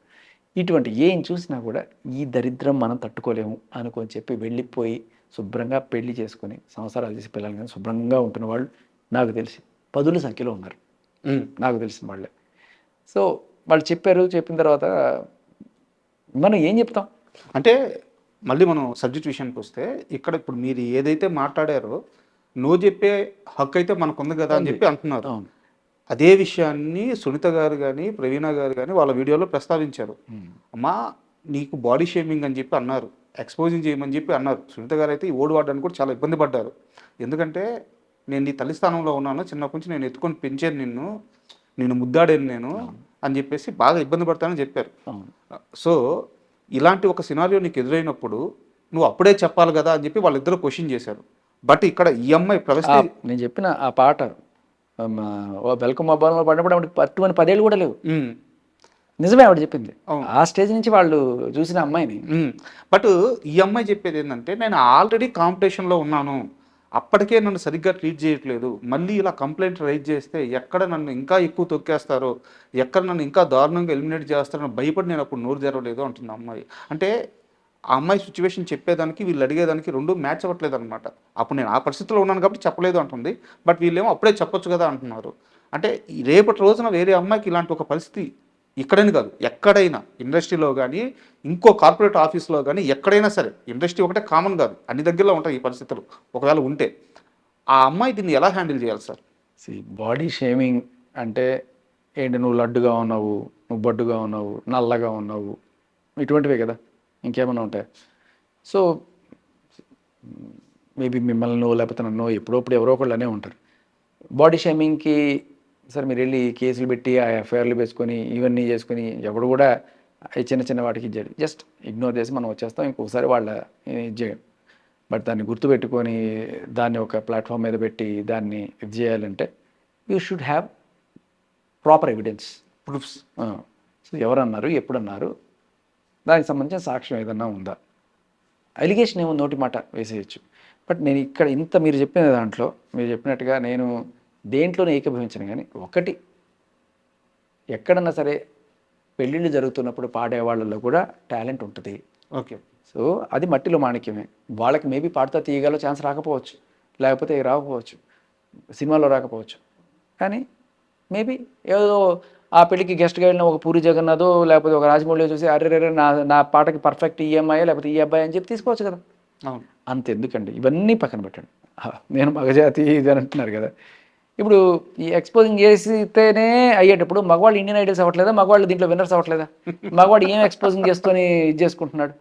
[SPEAKER 3] ఇటువంటి ఏం చూసినా కూడా ఈ దరిద్రం మనం తట్టుకోలేము అనుకొని చెప్పి వెళ్ళిపోయి శుభ్రంగా పెళ్లి చేసుకొని సంసారాలు చేసి పిల్లలు కానీ శుభ్రంగా ఉంటున్న వాళ్ళు నాకు తెలిసి 10ల సంఖ్యలో ఉన్నారు, నాకు తెలిసిన వాళ్ళే. సో వాళ్ళు చెప్పిన తర్వాత మనం ఏం చెప్తాం
[SPEAKER 2] అంటే మళ్ళీ మనం సబ్జెక్ట్ విషయానికి వస్తే, ఇక్కడ ఇప్పుడు మీరు ఏదైతే మాట్లాడారో నో చెప్పే హక్కు అయితే మనకు ఉంది కదా అని చెప్పి అంటున్నారు.
[SPEAKER 3] అవును.
[SPEAKER 2] అదే విషయాన్ని సునీత గారు కానీ ప్రవీణ గారు కానీ వాళ్ళ వీడియోలో ప్రస్తావించారు. అమ్మా నీకు బాడీ షేమింగ్ అని చెప్పి అన్నారు, ఎక్స్పోజింగ్ చేయమని చెప్పి అన్నారు. సునీత గారు అయితే ఈ ఓడి వాడడానికి కూడా చాలా ఇబ్బంది పడ్డారు. ఎందుకంటే నేను నీ తల్లి స్థానంలో ఉన్నాను, చిన్నప్పటి నుంచి నేను ఎత్తుకొని పెంచాను నేను ముద్దాడాను నేను అని చెప్పేసి బాగా ఇబ్బంది పడతానని చెప్పారు. సో ఇలాంటి ఒక సినారియో నీకు ఎదురైనప్పుడు నువ్వు అప్పుడే చెప్పాలి కదా అని చెప్పి వాళ్ళిద్దరూ క్వశ్చన్ చేశారు. బట్ ఇక్కడ ఈ అమ్మాయి
[SPEAKER 3] నేను చెప్పిన ఆ పాట వెల్కమ్ అబ్బాలో పడినప్పుడు ఆవిడకి 10 ఏళ్ళు కూడా లేవు. నిజమే ఆవిడ చెప్పింది. ఆ స్టేజ్ నుంచి వాళ్ళు చూసిన అమ్మాయిని.
[SPEAKER 2] బట్ ఈ అమ్మాయి చెప్పేది ఏంటంటే నేను ఆల్రెడీ కాంపిటీషన్లో ఉన్నాను, అప్పటికే నన్ను సరిగ్గా ట్రీట్ చేయట్లేదు, మళ్ళీ ఇలా కంప్లైంట్ రైజ్ చేస్తే ఎక్కడ నన్ను ఇంకా ఎక్కువ తొక్కేస్తారో, ఎక్కడ నన్ను ఇంకా దారుణంగా ఎలిమినేట్ చేస్తారో భయపడి నేను అప్పుడు నోరు తెరవలేదు అంటుంది అమ్మాయి. అంటే ఆ అమ్మాయి సిచ్యువేషన్ చెప్పేదానికి వీళ్ళు అడిగేదానికి రెండు మ్యాచ్ అవ్వట్లేదు అనమాట. అప్పుడు నేను ఆ పరిస్థితిలో ఉన్నాను కాబట్టి చెప్పలేదు అంటుంది, బట్ వీళ్ళేమో అప్పుడే చెప్పొచ్చు కదా అంటున్నారు. అంటే రేపటి రోజున వేరే అమ్మాయికి ఇలాంటి ఒక పరిస్థితి ఇక్కడని కాదు ఎక్కడైనా ఇండస్ట్రీలో కానీ ఇంకో కార్పొరేట్ ఆఫీస్లో కానీ ఎక్కడైనా సరే, ఇండస్ట్రీ ఒకటే కామన్ కాదు, అన్ని దగ్గరలో ఉంటాయి ఈ పరిస్థితులు. ఒకవేళ ఉంటే ఆ అమ్మాయి దీన్ని ఎలా హ్యాండిల్ చేయాలి సార్?
[SPEAKER 3] బాడీ షేమింగ్ అంటే ఏంటి, నువ్వు లడ్డుగా ఉన్నావు, నువ్వు బొడ్డుగా ఉన్నావు, నల్లగా ఉన్నావు, ఇటువంటివే కదా, ఇంకేమైనా ఉంటాయి. సో మేబీ మిమ్మల్ని లేకపోతే నన్ను ఎప్పుడప్పుడు ఎవరో ఒకళ్ళు అనే ఉంటారు. బాడీ షేమింగ్కి సరే మీరు వెళ్ళి కేసులు పెట్టి ఆ ఎఫ్ఐఆర్లు వేసుకొని ఇవన్నీ చేసుకొని ఎవడు కూడా చిన్న చిన్న వాటికి ఇచ్చాడు, జస్ట్ ఇగ్నోర్ చేసి మనం వచ్చేస్తాం, ఇంకొకసారి వాళ్ళ ఇది చేయం. బట్ దాన్ని గుర్తుపెట్టుకొని దాన్ని ఒక ప్లాట్ఫామ్ మీద పెట్టి దాన్ని ఇది చేయాలంటే you should have proper evidence, proofs. So ఎవరన్నారు, ఎప్పుడన్నారు, దానికి సంబంధించిన సాక్ష్యం ఏదన్నా ఉందా. అలిగేషన్ ఏమో నోటి మాట వేసేయచ్చు. బట్ నేను ఇక్కడ ఇంత మీరు చెప్పిన దాంట్లో మీరు చెప్పినట్టుగా నేను దేంట్లోనే ఏకీభవించను. కానీ ఒకటి, ఎక్కడన్నా సరే పెళ్ళిళ్ళు జరుగుతున్నప్పుడు పాడేవాళ్ళలో కూడా టాలెంట్ ఉంటుంది.
[SPEAKER 2] ఓకే.
[SPEAKER 3] సో అది మట్టిలో మాణిక్యమే. వాళ్ళకి మేబీ పాడుతా తీయగల ఛాన్స్ రాకపోవచ్చు, లేకపోతే రాకపోవచ్చు, సినిమాలో రాకపోవచ్చు. కానీ మేబీ ఏదో ఆ పెళ్ళికి గెస్ట్గా వెళ్ళిన ఒక పూరి జగన్నాథో లేకపోతే ఒక రాజమౌళి చూసి అరే నా పాటకి పర్ఫెక్ట్ ఈ అమ్మాయి లేకపోతే ఈ అబ్బాయి అని చెప్పి తీసుకోవచ్చు కదా. అంతెందుకండి, ఇవన్నీ పక్కన పెట్టండి. నేను మగజాతి ఇది అని అంటున్నారు కదా. ఇప్పుడు ఈ ఎక్స్పోజింగ్ చేస్తేనే అయ్యేటప్పుడు మగవాళ్ళు ఇండియన్ ఐడల్స్ అవ్వట్లేదా, మగవాళ్ళు దీంట్లో విన్నర్స్ అవ్వట్లేదా? మగవాడు ఏం ఎక్స్పోజింగ్ చేసుకొని ఇది చేసుకుంటున్నాడు,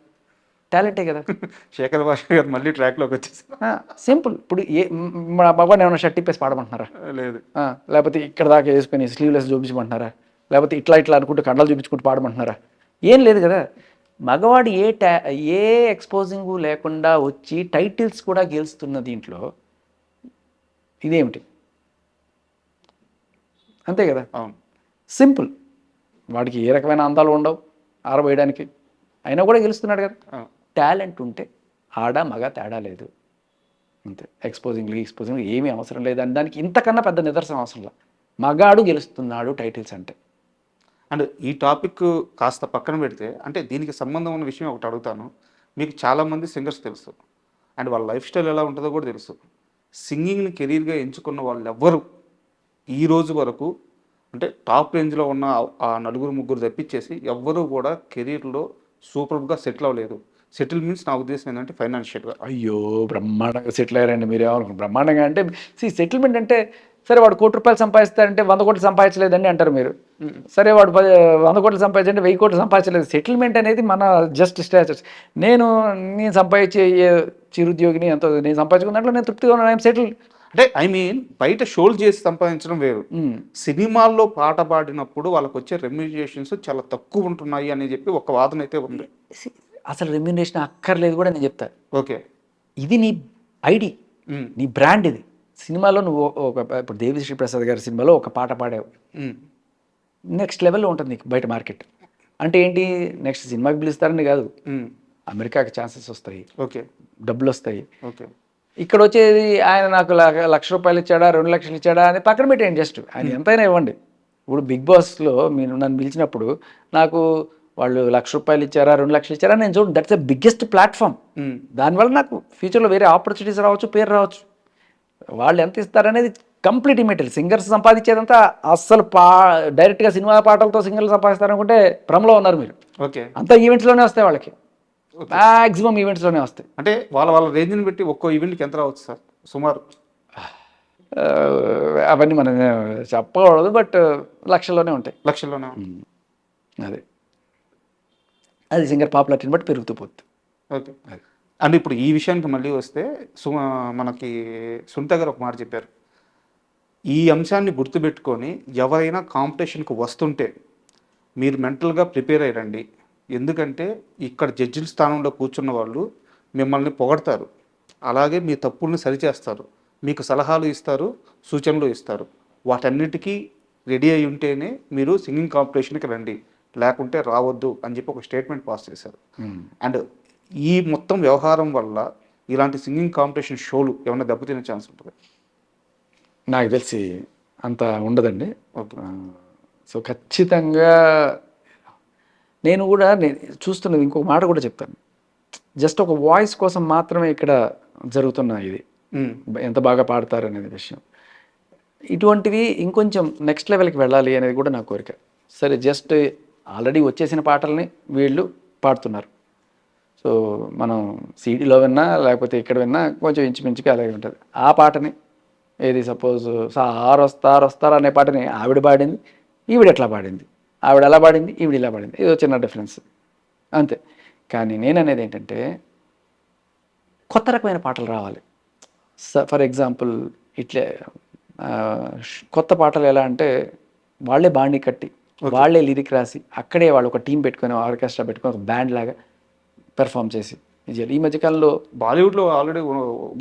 [SPEAKER 3] టాలెంటే కదా.
[SPEAKER 2] శేఖర్ భాష గారు మళ్ళీ ట్రాక్లోకి వచ్చేసి
[SPEAKER 3] సింపుల్. ఇప్పుడు మగవాడిని ఏమైనా షర్ట్ ఇప్పేసి పాడమంటున్నారా?
[SPEAKER 2] లేదు.
[SPEAKER 3] లేకపోతే ఇక్కడ దాకా వేసుకొని స్లీవ్లెస్ చూపించమంటున్నారా? లేకపోతే ఇట్లా అనుకుంటూ కండలు చూపించుకుంటూ పాడమంటున్నారా? ఏం లేదు కదా. మగవాడు ఏ ఎక్స్పోజింగ్ లేకుండా వచ్చి టైటిల్స్ కూడా గెలుస్తున్న దీంట్లో ఇదేమిటి? అంతే కదా.
[SPEAKER 2] అవును,
[SPEAKER 3] సింపుల్. వాడికి ఏ రకమైన అందాలు ఉండవు ఆరబోయడానికి, అయినా కూడా గెలుస్తున్నాడు కదా. టాలెంట్ ఉంటే ఆడ మగ తేడా లేదు, అంతే. ఎక్స్పోజింగ్ ఏమీ అవసరం లేదని దానికి ఇంతకన్నా పెద్ద నిదర్శనం అవసరం లేదు. మగాడు గెలుస్తున్నాడు టైటిల్స్ అంటే.
[SPEAKER 2] అండ్ ఈ టాపిక్ కాస్త పక్కన పెడితే, అంటే దీనికి సంబంధం ఉన్న విషయం ఒకటి అడుగుతాను. మీకు చాలామంది సింగర్స్ తెలుసు, అండ్ వాళ్ళ లైఫ్ స్టైల్ ఎలా ఉంటుందో కూడా తెలుసు. సింగింగ్ని కెరీర్గా ఎంచుకున్న వాళ్ళు ఎవ్వరు ఈ రోజు వరకు, అంటే టాప్ రేంజ్లో ఉన్న ఆ నలుగురు ముగ్గురు తప్పించేసి ఎవ్వరూ కూడా కెరీర్లో సూపర్గా సెటిల్ అవ్వలేదు. సెటిల్ మీన్స్ నా ఉద్దేశం ఏంటంటే ఫైనాన్షియల్గా.
[SPEAKER 3] అయ్యో బ్రహ్మాండంగా సెటిల్ అయ్యారండి మీరు. ఏమనుకున్నారు బ్రహ్మాండంగా అంటే? సెటిల్మెంట్ అంటే సరే వాడు ₹1,00,00,000 సంపాదిస్తారంటే 100 కోట్లు సంపాదించలేదండి అంటారు మీరు. సరే వాడు 100 కోట్లు సంపాదించంటే 1000 కోట్లు సంపాదించలేదు. సెటిల్మెంట్ అనేది మన జస్ట్ స్టేటస్. నేను సంపాదించే చిరుద్యోగిని ఎంతో నేను సంపాదించుకున్న దాంట్లో నేను తృప్తిగా ఉన్నాను, ఐఎమ్ సెటిల్.
[SPEAKER 2] అంటే ఐ మీన్ బయట షోలు చేసి సంపాదించడం వేరు, సినిమాల్లో పాట పాడినప్పుడు వాళ్ళకి వచ్చే రెమ్యూనరేషన్స్ చాలా తక్కువ ఉంటున్నాయి అని చెప్పి ఒక వాదన అయితే ఉంది.
[SPEAKER 3] అసలు రెమ్యూనరేషన్ అక్కర్లేదు కూడా నేను చెప్తా.
[SPEAKER 2] ఓకే,
[SPEAKER 3] ఇది నీ ఐడి, నీ బ్రాండ్. ఇది సినిమాలో నువ్వు ఇప్పుడు దేవిశ్రీ ప్రసాద్ గారి సినిమాలో ఒక పాట పాడావు, నెక్స్ట్ లెవెల్లో ఉంటుంది నీకు బయట మార్కెట్. అంటే ఏంటి, నెక్స్ట్ సినిమాకి పిలుస్తారని కాదు, అమెరికాకి ఛాన్సెస్ వస్తాయి,
[SPEAKER 2] ఓకే,
[SPEAKER 3] డబ్బులు వస్తాయి.
[SPEAKER 2] ఓకే,
[SPEAKER 3] ఇక్కడ వచ్చేది ఆయన నాకు ₹1,00,000 ఇచ్చాడా 2,00,000 ఇచ్చాడా అని పక్కన పెట్టేయండి, జస్ట్ ఆయన ఎంతైనా ఇవ్వండి. ఇప్పుడు బిగ్ బాస్లో మీరు నన్ను పిలిచినప్పుడు నాకు వాళ్ళు ₹1,00,000 ఇచ్చారా 2,00,000 ఇచ్చారా నేను చూడండి, దట్స్ ద బిగ్గెస్ట్ ప్లాట్ఫామ్. దానివల్ల నాకు ఫ్యూచర్లో వేరే ఆపర్చునిటీస్ రావచ్చు, పేరు రావచ్చు. వాళ్ళు ఎంత ఇస్తారనేది కంప్లీట్ ఇమేటల్. సింగర్స్ సంపాదించేదంతా అస్సలు డైరెక్ట్గా సినిమా పాటలతో సింగర్లు సంపాదిస్తారనుకుంటే భ్రమలో ఉన్నారు మీరు.
[SPEAKER 2] ఓకే,
[SPEAKER 3] అంతా ఈవెంట్స్లోనే వస్తాయి వాళ్ళకి, మ్యాక్సిమం ఈవెంట్స్లోనే వస్తాయి.
[SPEAKER 2] అంటే వాళ్ళ రేంజ్ని బట్టి ఒక్కో ఈవెంట్కి ఎంత రావచ్చు సార్ సుమారు?
[SPEAKER 3] అవన్నీ మనం చెప్పకూడదు, బట్ లక్షల్లోనే ఉంటాయి.
[SPEAKER 2] లక్షల్లోనే.
[SPEAKER 3] అదే అది సింగర్ పాపులారిటీని బట్టి పెరుగుతూ పోతుంది.
[SPEAKER 2] ఓకే. అంటే ఇప్పుడు ఈ విషయానికి మళ్ళీ వస్తే మనకి సునీత గారు ఒక మాట చెప్పారు. ఈ అంశాన్ని గుర్తుపెట్టుకొని ఎవరైనా కాంపిటీషన్కి వస్తుంటే మీరు మెంటల్గా ప్రిపేర్ అయ్యండి. ఎందుకంటే ఇక్కడ జడ్జిల స్థానంలో కూర్చున్న వాళ్ళు మిమ్మల్ని పొగడతారు, అలాగే మీ తప్పుల్ని సరిచేస్తారు, మీకు సలహాలు ఇస్తారు, సూచనలు ఇస్తారు. వాటన్నిటికీ రెడీ అయి ఉంటేనే మీరు సింగింగ్ కాంపిటీషన్కి రండి, లేకుంటే రావద్దు అని చెప్పి ఒక స్టేట్మెంట్ పాస్ చేశారు. అండ్ ఈ మొత్తం వ్యవహారం వల్ల ఇలాంటి సింగింగ్ కాంపిటీషన్ షోలు ఏమైనా దెబ్బతినే ఛాన్స్ ఉంటుంది?
[SPEAKER 3] నాకు తెలిసి అంత ఉండదండి.
[SPEAKER 2] ఓకే.
[SPEAKER 3] సో ఖచ్చితంగా నేను చూస్తున్నది ఇంకొక మాట కూడా చెప్తాను. జస్ట్ ఒక వాయిస్ కోసం మాత్రమే ఇక్కడ జరుగుతున్న ఇది, ఎంత బాగా పాడతారు అనేది విషయం. ఇటువంటివి ఇంకొంచెం నెక్స్ట్ లెవెల్కి వెళ్ళాలి అనేది కూడా నా కోరిక. సరే, జస్ట్ ఆల్రెడీ వచ్చేసిన పాటల్ని వీళ్ళు పాడుతున్నారు. సో మనం సీడీలో విన్నా లేకపోతే ఇక్కడ విన్నా కొంచెం ఇంచుమించుగా అలాగే ఉంటుంది. ఆ పాటని ఏది సపోజ్ సార్ వస్తారు అనే పాటని ఆవిడ పాడింది, ఈవిడ ఎట్లా పాడింది, ఆవిడ ఎలా పాడింది, ఈవిడ ఇలా పాడింది, ఏదో చిన్న డిఫరెన్స్ అంతే. కానీ నేను అనేది ఏంటంటే కొత్త రకమైన పాటలు రావాలి. ఫర్ ఎగ్జాంపుల్ ఇట్లే కొత్త పాటలు ఎలా అంటే వాళ్ళే బాండి కట్టి వాళ్ళే లిరిక్ రాసి అక్కడే వాళ్ళు ఒక టీం పెట్టుకొని ఆర్కెస్ట్రా పెట్టుకొని ఒక బ్యాండ్ లాగా పెర్ఫామ్ చేసి ఈ మధ్యకాలంలో
[SPEAKER 2] బాలీవుడ్లో ఆల్రెడీ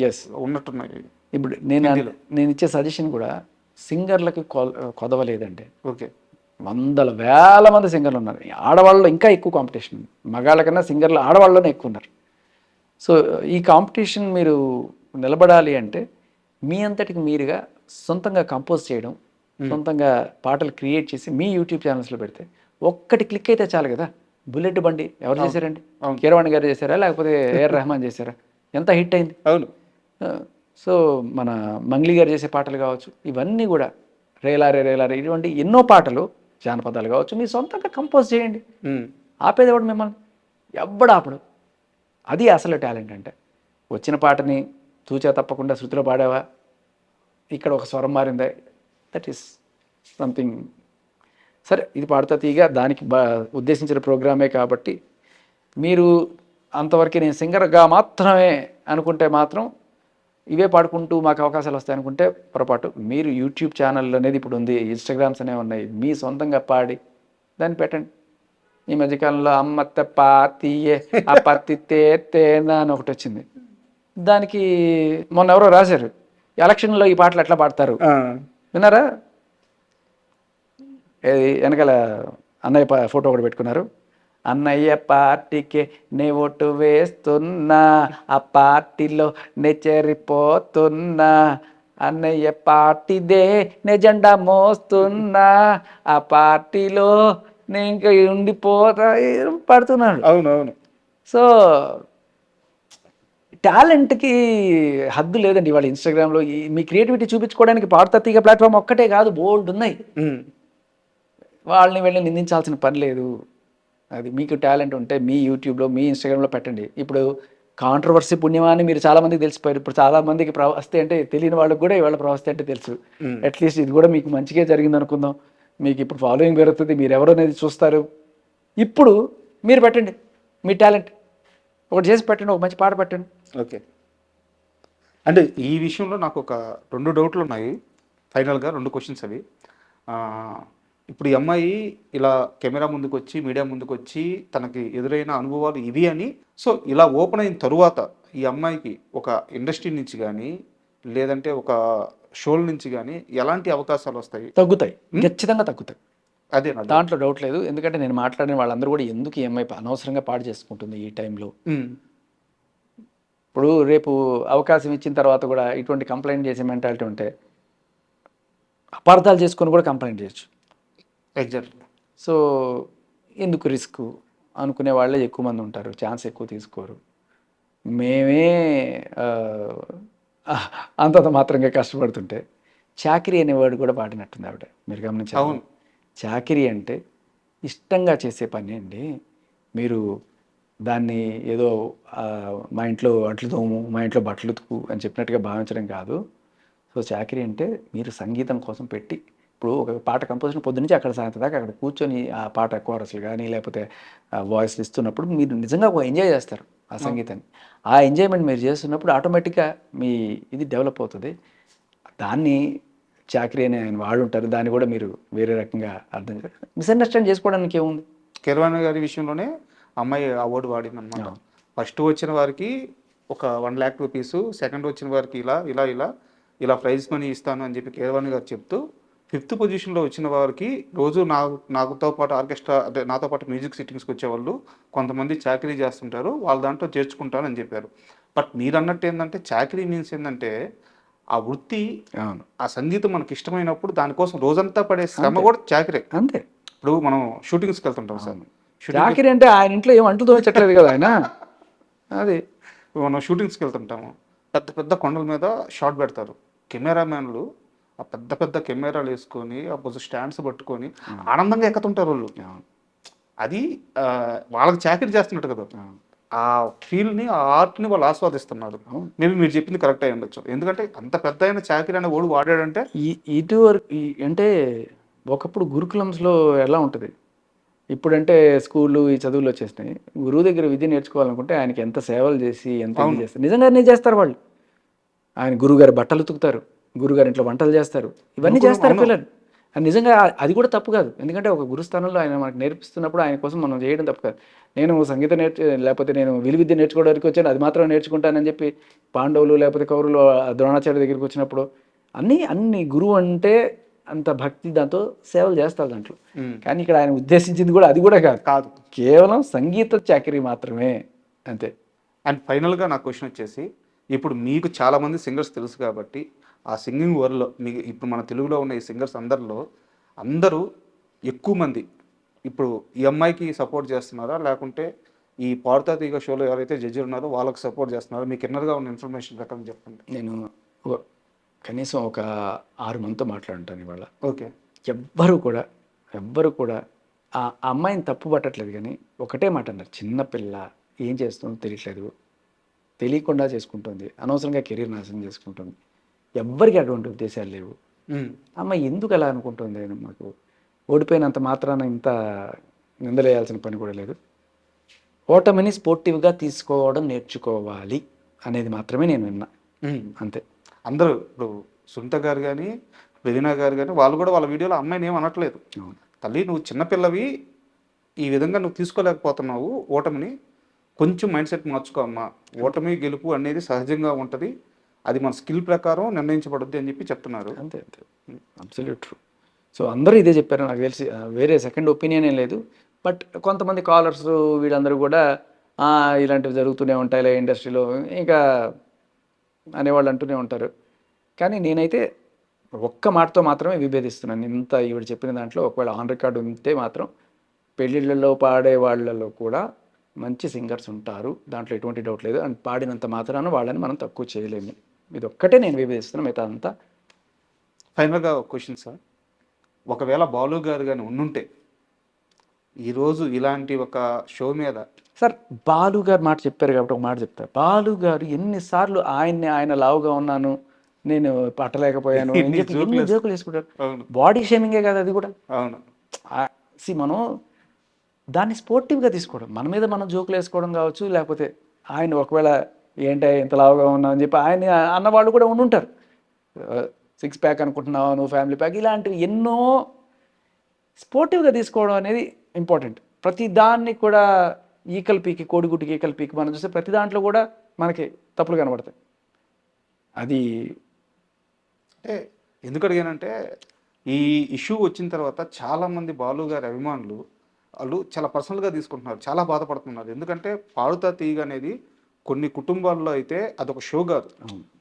[SPEAKER 3] ఎస్
[SPEAKER 2] ఉన్నట్టున్నాయి.
[SPEAKER 3] ఇప్పుడు నేను ఇచ్చే సజెషన్ కూడా సింగర్లకి కొదవలేదండి.
[SPEAKER 2] ఓకే.
[SPEAKER 3] వందల వేల మంది సింగర్లు ఉన్నారు. ఆడవాళ్ళలో ఇంకా ఎక్కువ కాంపిటీషన్, మగాళ్ళ కన్నా సింగర్లు ఆడవాళ్ళలోనే ఎక్కువ ఉన్నారు. సో ఈ కాంపిటీషన్ మీరు నిలబడాలి అంటే మీ అంతటికి మీరుగా సొంతంగా కంపోజ్ చేయడం, సొంతంగా పాటలు క్రియేట్ చేసి మీ యూట్యూబ్ ఛానల్స్లో పెడితే ఒక్కటి క్లిక్ అయితే చాలు కదా. బుల్లెట్ బండి ఎవరు చేశారండి? కీరవాణి గారు చేశారా లేకపోతే ఏఆర్ రెహమాన్ చేశారా? ఎంత హిట్ అయింది.
[SPEAKER 2] అవును.
[SPEAKER 3] సో మన మంగ్లీ గారు చేసే పాటలు కావచ్చు, ఇవన్నీ కూడా రేలారే రేలారే ఇటువంటి ఎన్నో పాటలు, జానపదాలు కావచ్చు, మీ సొంతంగా కంపోజ్ చేయండి. ఆపేది ఎవడు మిమ్మల్ని? ఎవ్వడు ఆపడు. అది అసలు టాలెంట్ అంటే. వచ్చిన పాటని తూచా తప్పకుండా శృతిలో పాడావా, ఇక్కడ ఒక స్వరం మారిందా, దట్ ఈస్ సంథింగ్. సరే, ఇది పాడుతా తీయగా దానికి ఉద్దేశించిన ప్రోగ్రామే కాబట్టి మీరు అంతవరకు నేను సింగర్గా మాత్రమే అనుకుంటే మాత్రం ఇవే పాడుకుంటూ మాకు అవకాశాలు వస్తాయి అనుకుంటే పొరపాటు. మీరు యూట్యూబ్ ఛానల్ అనేది ఇప్పుడు ఉంది, ఇన్స్టాగ్రామ్స్ అనేవి ఉన్నాయి, మీ సొంతంగా పాడి దాన్ని పెట్టండి. ఈ మధ్యకాలంలో అమ్మత్త పాతియే ఆ పత్తి తేనా అని ఒకటి వచ్చింది. దానికి మొన్న ఎవరో రాశారు, ఎలక్షన్లో ఈ పాటలు ఎట్లా పాడతారు విన్నారా? వెనకాల అన్నయ్య ఫోటో ఒకటి పెట్టుకున్నారు. అన్నయ్య పార్టీకి నే ఓటు వేస్తున్నా, ఆ పార్టీలో నే చేరిపోతున్నా, అన్నయ్య పార్టీదే నే జెండా మోస్తున్నా, ఆ పార్టీలో నేను ఇంకా ఉండిపోతా పడుతున్నాడు.
[SPEAKER 2] అవునవును.
[SPEAKER 3] సో టాలెంట్కి హద్దు లేదండి. ఇవాళ ఇన్స్టాగ్రామ్లో మీ క్రియేటివిటీ చూపించుకోవడానికి పాడుతా తీగ ప్లాట్ఫామ్ ఒక్కటే కాదు, బోల్డ్ ఉన్నాయి. వాళ్ళని వెళ్ళి నిందించాల్సిన పని లేదు. అది మీకు టాలెంట్ ఉంటే మీ యూట్యూబ్లో మీ ఇన్స్టాగ్రామ్లో పెట్టండి. ఇప్పుడు కాంట్రవర్సీ పుణ్యమా అని మీరు చాలామందికి తెలిసిపోయారు. ఇప్పుడు చాలామందికి ప్రవస్తి అంటే తెలియని వాళ్ళకి కూడా ఇవాళ ప్రవస్తి అంటే తెలుసు. అట్లీస్ట్ ఇది కూడా మీకు మంచిగా జరిగింది అనుకుందాం. మీకు ఇప్పుడు ఫాలోయింగ్ పెరుగుతుంది, మీరు ఎవరు అనేది చూస్తారు. ఇప్పుడు మీరు పెట్టండి మీ టాలెంట్, ఒకటి చేసి పెట్టండి, ఒక మంచి పాట పెట్టండి.
[SPEAKER 2] ఓకే. అంటే ఈ విషయంలో నాకు ఒక 2 డౌట్లు ఉన్నాయి. ఫైనల్గా 2 క్వశ్చన్స్ అవి. ఇప్పుడు ఈ అమ్మాయి ఇలా కెమెరా ముందుకు వచ్చి మీడియా ముందుకు వచ్చి తనకి ఎదురైన అనుభవాలు ఇవి అని, సో ఇలా ఓపెన్ అయిన తరువాత ఈ అమ్మాయికి ఒక ఇండస్ట్రీ నుంచి కానీ లేదంటే ఒక షోల నుంచి కానీ ఎలాంటి అవకాశాలు వస్తాయి?
[SPEAKER 3] తగ్గుతాయి, ఖచ్చితంగా తగ్గుతాయి.
[SPEAKER 2] అదే
[SPEAKER 3] దాంట్లో డౌట్ లేదు. ఎందుకంటే నేను మాట్లాడిన వాళ్ళందరూ కూడా ఎందుకు ఈ అమ్మాయి అనవసరంగా పాడు చేసుకుంటుంది ఈ టైంలో. ఇప్పుడు రేపు అవకాశం ఇచ్చిన తర్వాత కూడా ఇటువంటి కంప్లైంట్ చేసే మెంటాలిటీ ఉంటే అపార్థాలు చేసుకొని కూడా కంప్లైంట్ చేయొచ్చు.
[SPEAKER 2] ఎగ్జాక్ట్లీ.
[SPEAKER 3] సో ఎందుకు రిస్క్ అనుకునే వాళ్ళే ఎక్కువ మంది ఉంటారు, ఛాన్స్ ఎక్కువ తీసుకోరు. మేమే అంతంత మాత్రంగా కష్టపడుతుంటే చాకిరీ అనే వర్డ్ కూడా పాడినట్టుంది ఆవిడ, మీరు గమనించారు. చాకిరీ అంటే ఇష్టంగా చేసే పని అండి. మీరు దాన్ని ఏదో మా ఇంట్లో అంట్లు తోము, మా ఇంట్లో బట్టలు ఉతుకు అని చెప్పినట్టుగా భావించడం కాదు. సో చాకరీ అంటే మీరు సంగీతం కోసం పెట్టి ఇప్పుడు ఒక పాట కంపోజిషన్ పొద్దున్నుంచి అక్కడ సాయంత్రం దాకా అక్కడ కూర్చొని ఆ పాట కోరస్లు కానీ లేకపోతే వాయిస్లు ఇస్తున్నప్పుడు మీరు నిజంగా ఒక ఎంజాయ్ చేస్తారు ఆ సంగీతాన్ని. ఆ ఎంజాయ్మెంట్ మీరు చేస్తున్నప్పుడు ఆటోమేటిక్గా మీ ఇది డెవలప్ అవుతుంది. దాన్ని చాకరీ అని ఆయన వాడుంటారు. దాన్ని కూడా మీరు వేరే రకంగా అర్థం చేస్తారు. మిస్అండర్స్టాండ్ చేసుకోవడానికి ఏముంది?
[SPEAKER 2] కీరవాణి గారి విషయంలోనే అమ్మాయి అవార్డు వాడింది అనమాట. ఫస్ట్ వచ్చిన వారికి ఒక 1 lakh రూపీస్, సెకండ్ వచ్చిన వారికి ఇలా ఇలా ఇలా ఇలా ప్రైజ్ మనీ ఇస్తాను అని చెప్పి కీరవాణి గారు చెప్తూ 5th పొజిషన్లో వచ్చిన వారికి రోజు నాతో పాటు ఆర్కెస్ట్రా అంటే నాతో పాటు మ్యూజిక్ సిట్టింగ్స్కి వచ్చేవాళ్ళు కొంతమంది చాకరీ చేస్తుంటారు, వాళ్ళ దాంట్లో చేర్చుకుంటాను అని చెప్పారు. బట్ మీరు అన్నట్టు ఏంటంటే చాకరీ మీన్స్ ఏంటంటే ఆ వృత్తి, ఆ సంగీతం మనకి ఇష్టమైనప్పుడు దానికోసం రోజంతా పడే శ్రమ కూడా చాకరీ.
[SPEAKER 3] అంతే.
[SPEAKER 2] ఇప్పుడు మనం షూటింగ్స్కి వెళ్తుంటాం సార్.
[SPEAKER 3] చాకరీ అంటే ఆయన ఇంట్లో ఏం అంటూ తోచట్లేదు కదా ఆయన. అది
[SPEAKER 2] మనం షూటింగ్స్కి వెళ్తుంటాము, పెద్ద పెద్ద కొండల మీద షాట్ పెడతారు. కెమెరామ్యాన్లు ఆ పెద్ద పెద్ద కెమెరాలు వేసుకొని ఆ స్టాండ్స్ పట్టుకొని ఆనందంగా ఎక్కుతుంటారు వాళ్ళు. అది వాళ్ళకి చాకరీ చేస్తున్నట్టు కదా. ఆ ఫీల్ని, ఆ ఆర్ట్ని వాళ్ళు ఆస్వాదిస్తున్నారు. మేబీ మీరు చెప్పింది కరెక్ట్ అయి ఉండొచ్చు. ఎందుకంటే అంత పెద్ద అయిన చాకరీ అనే ఓడు వాడాడంటే
[SPEAKER 3] ఇటువరకు అంటే ఒకప్పుడు గురుకులంస్లో ఎలా ఉంటుంది, ఇప్పుడంటే స్కూళ్ళు ఈ చదువులు వచ్చేసినాయి. గురువు దగ్గర విద్య నేర్చుకోవాలనుకుంటే ఆయనకి ఎంత సేవలు చేసి ఎంత ఇది చేస్తారు. నిజంగానే చేస్తారు వాళ్ళు. ఆయన గురువుగారి బట్టలు ఉతుకుతారు, గురుగారి ఇంట్లో వంటలు చేస్తారు, ఇవన్నీ చేస్తారు పిల్లలు. అది నిజంగా అది కూడా తప్పు కాదు. ఎందుకంటే ఒక గురుస్థానంలో ఆయన మనకు నేర్పిస్తున్నప్పుడు ఆయన కోసం మనం చేయడం తప్పు కాదు. నేను సంగీతం లేకపోతే నేను విలువిద్య నేర్చుకోవడానికి వచ్చాను, అది మాత్రం నేర్చుకుంటానని చెప్పి పాండవులు లేకపోతే కౌరులు ద్రోణాచార్య దగ్గరికి వచ్చినప్పుడు అన్ని గురువు అంటే అంత భక్తి, దాంతో సేవలు చేస్తారు దాంట్లో. కానీ ఇక్కడ ఆయన ఉద్దేశించింది కూడా అది కూడా కాదు, కేవలం సంగీత చాకరీ మాత్రమే, అంతే.
[SPEAKER 2] అండ్ ఫైనల్గా నా క్వశ్చన్ వచ్చేసి, ఇప్పుడు మీకు చాలామంది సింగర్స్ తెలుసు కాబట్టి ఆ సింగింగ్ వరల్డ్లో మీకు ఇప్పుడు మన తెలుగులో ఉన్న ఈ సింగర్స్ అందరూ ఎక్కువ మంది ఇప్పుడు ఈ అమ్మాయికి సపోర్ట్ చేస్తున్నారా, లేకుంటే ఈ పాడుతా తీగ షోలో ఎవరైతే జడ్జిలు ఉన్నారో వాళ్ళకి సపోర్ట్ చేస్తున్నారో? మీకు ఇన్నర్గా ఉన్న ఇన్ఫర్మేషన్ ప్రకారం చెప్పండి.
[SPEAKER 3] నేను కనీసం ఒక 6 మందితో మాట్లాడుంటాను ఇవాళ.
[SPEAKER 2] ఓకే.
[SPEAKER 3] ఎవ్వరు కూడా ఆ అమ్మాయిని తప్పు పట్టట్లేదు, కానీ ఒకటే మాట అన్నారు, చిన్నపిల్ల ఏం చేస్తుందో తెలియట్లేదు, తెలియకుండా చేసుకుంటుంది, అనవసరంగా కెరీర్ నాశనం చేసుకుంటుంది. ఎవ్వరికి అటువంటి ఉద్దేశాలు లేవు. అమ్మాయి ఎందుకు అలా అనుకుంటుంది అని మాకు ఓడిపోయినంత మాత్రాన ఇంత నిందలేయాల్సిన పని కూడా లేదు. ఓటమిని స్పోర్టివ్గా తీసుకోవడం నేర్చుకోవాలి అనేది మాత్రమే నేను విన్నా, అంతే.
[SPEAKER 2] అందరూ ఇప్పుడు సునీత గారు కానీ రవీనా గారు కానీ వాళ్ళు కూడా వాళ్ళ వీడియోలో అమ్మాయిని ఏం అనట్లేదు. తల్లి, నువ్వు చిన్నపిల్లవి, ఈ విధంగా నువ్వు తీసుకోలేకపోతున్నావు ఓటమిని, కొంచెం మైండ్ సెట్ మార్చుకో అమ్మా, ఓటమి గెలుపు అనేది సహజంగా ఉంటుంది, అది మన స్కిల్ ప్రకారం నిర్ణయించబడుద్ది అని చెప్పి చెప్తున్నారు.
[SPEAKER 3] అంతే అబ్సల్యూట్ ట్రూ. సో అందరూ ఇదే చెప్పారు, నాకు తెలిసి వేరే సెకండ్ ఒపీనియన్ ఏం లేదు. బట్ కొంతమంది కాలర్స్ వీళ్ళందరూ కూడా ఇలాంటివి జరుగుతూనే ఉంటాయిలే ఇండస్ట్రీలో ఇంకా అనేవాళ్ళు అంటూనే ఉంటారు. కానీ నేనైతే ఒక్క మాటతో మాత్రమే విభేదిస్తున్నాను. ఇంత ఈవిడ చెప్పిన దాంట్లో ఒకవేళ ఆన్ రికార్డు ఉంటే మాత్రం పెళ్ళిళ్ళలో పాడే వాళ్ళలో కూడా మంచి సింగర్స్ ఉంటారు, దాంట్లో ఎటువంటి డౌట్ లేదు. అండ్ పాడినంత మాత్రాన వాళ్ళని మనం తక్కువ చేయలేము. ఇది ఒక్కటే నేను విభేదిస్తున్నాను, మిగతా అంతా.
[SPEAKER 2] ఫైనల్గా ఒక క్వశ్చన్ సార్, ఒకవేళ బాలు గారు కానీ ఉండుంటే ఈరోజు ఇలాంటి ఒక షో మీద
[SPEAKER 3] సార్, బాలు గారు మాట చెప్పారు కాబట్టి ఒక మాట చెప్తారు. బాలు గారు ఎన్నిసార్లు ఆయన లావుగా ఉన్నాను, నేను పట్టలేకపోయాను ఎన్ని జోకులు వేసుకుంటారు. బాడీ షేమింగే కదా అది కూడా.
[SPEAKER 2] అవును.
[SPEAKER 3] మనం దాన్ని స్పోర్టివ్గా తీసుకోవడం, మన మీద మనం జోకులు వేసుకోవడం కావచ్చు, లేకపోతే ఆయన ఒకవేళ ఏంటి ఇంత లావుగా ఉన్నావు అని చెప్పి ఆయన అన్నవాళ్ళు కూడా ఉండుంటారు. 6 ప్యాక్ అనుకుంటున్నావు నువ్వు, ఫ్యామిలీ ప్యాక్, ఇలాంటివి ఎన్నో స్పోర్టివ్గా తీసుకోవడం అనేది ఇంపార్టెంట్. ప్రతి దాన్ని కూడా ఈకల్ పీకి, కోడిగుడ్డికి ఈకల్ పీకి మనం చూస్తే ప్రతి దాంట్లో కూడా మనకి తప్పులు కనబడతాయి. అది
[SPEAKER 2] అంటే ఎందుకు అడిగానంటే, ఈ ఇష్యూ వచ్చిన తర్వాత చాలామంది బాలు గారి అభిమానులు వాళ్ళు చాలా పర్సనల్గా తీసుకుంటున్నారు, చాలా బాధపడుతున్నారు. ఎందుకంటే పాడుతా తీగ అనేది కొన్ని కుటుంబాల్లో అయితే అదొక షో కాదు,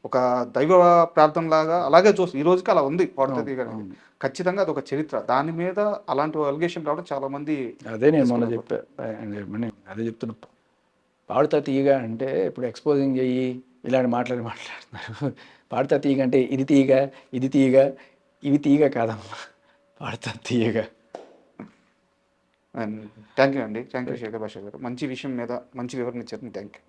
[SPEAKER 2] ఒక దైవ ప్రార్థన లాగా అలాగే చూస్తుంది. ఈ రోజుకి అలా ఉంది పాడుతా తీగ అనేది. ఖచ్చితంగా అదొక చరిత్ర. దాని మీద అలాంటి అలిగేషన్ రావడం చాలా మంది.
[SPEAKER 3] అదే నేను మొన్న అదే చెప్తున్నా. పాడుతా తీగ అంటే ఇప్పుడు ఎక్స్పోజింగ్ చెయ్యి ఇలాంటి మాట్లాడుతున్నారు. పాడుతా తీగ అంటే ఇది తీగ, ఇది తీగ, ఇవి తీగ కాదమ్మా, పాడుతా తీగ.
[SPEAKER 2] థ్యాంక్ యూ అండి, థ్యాంక్ యూ శేఖర్ భాష గారు. మంచి విషయం మీద మంచి వివరణ ఇచ్చారు. Thank you.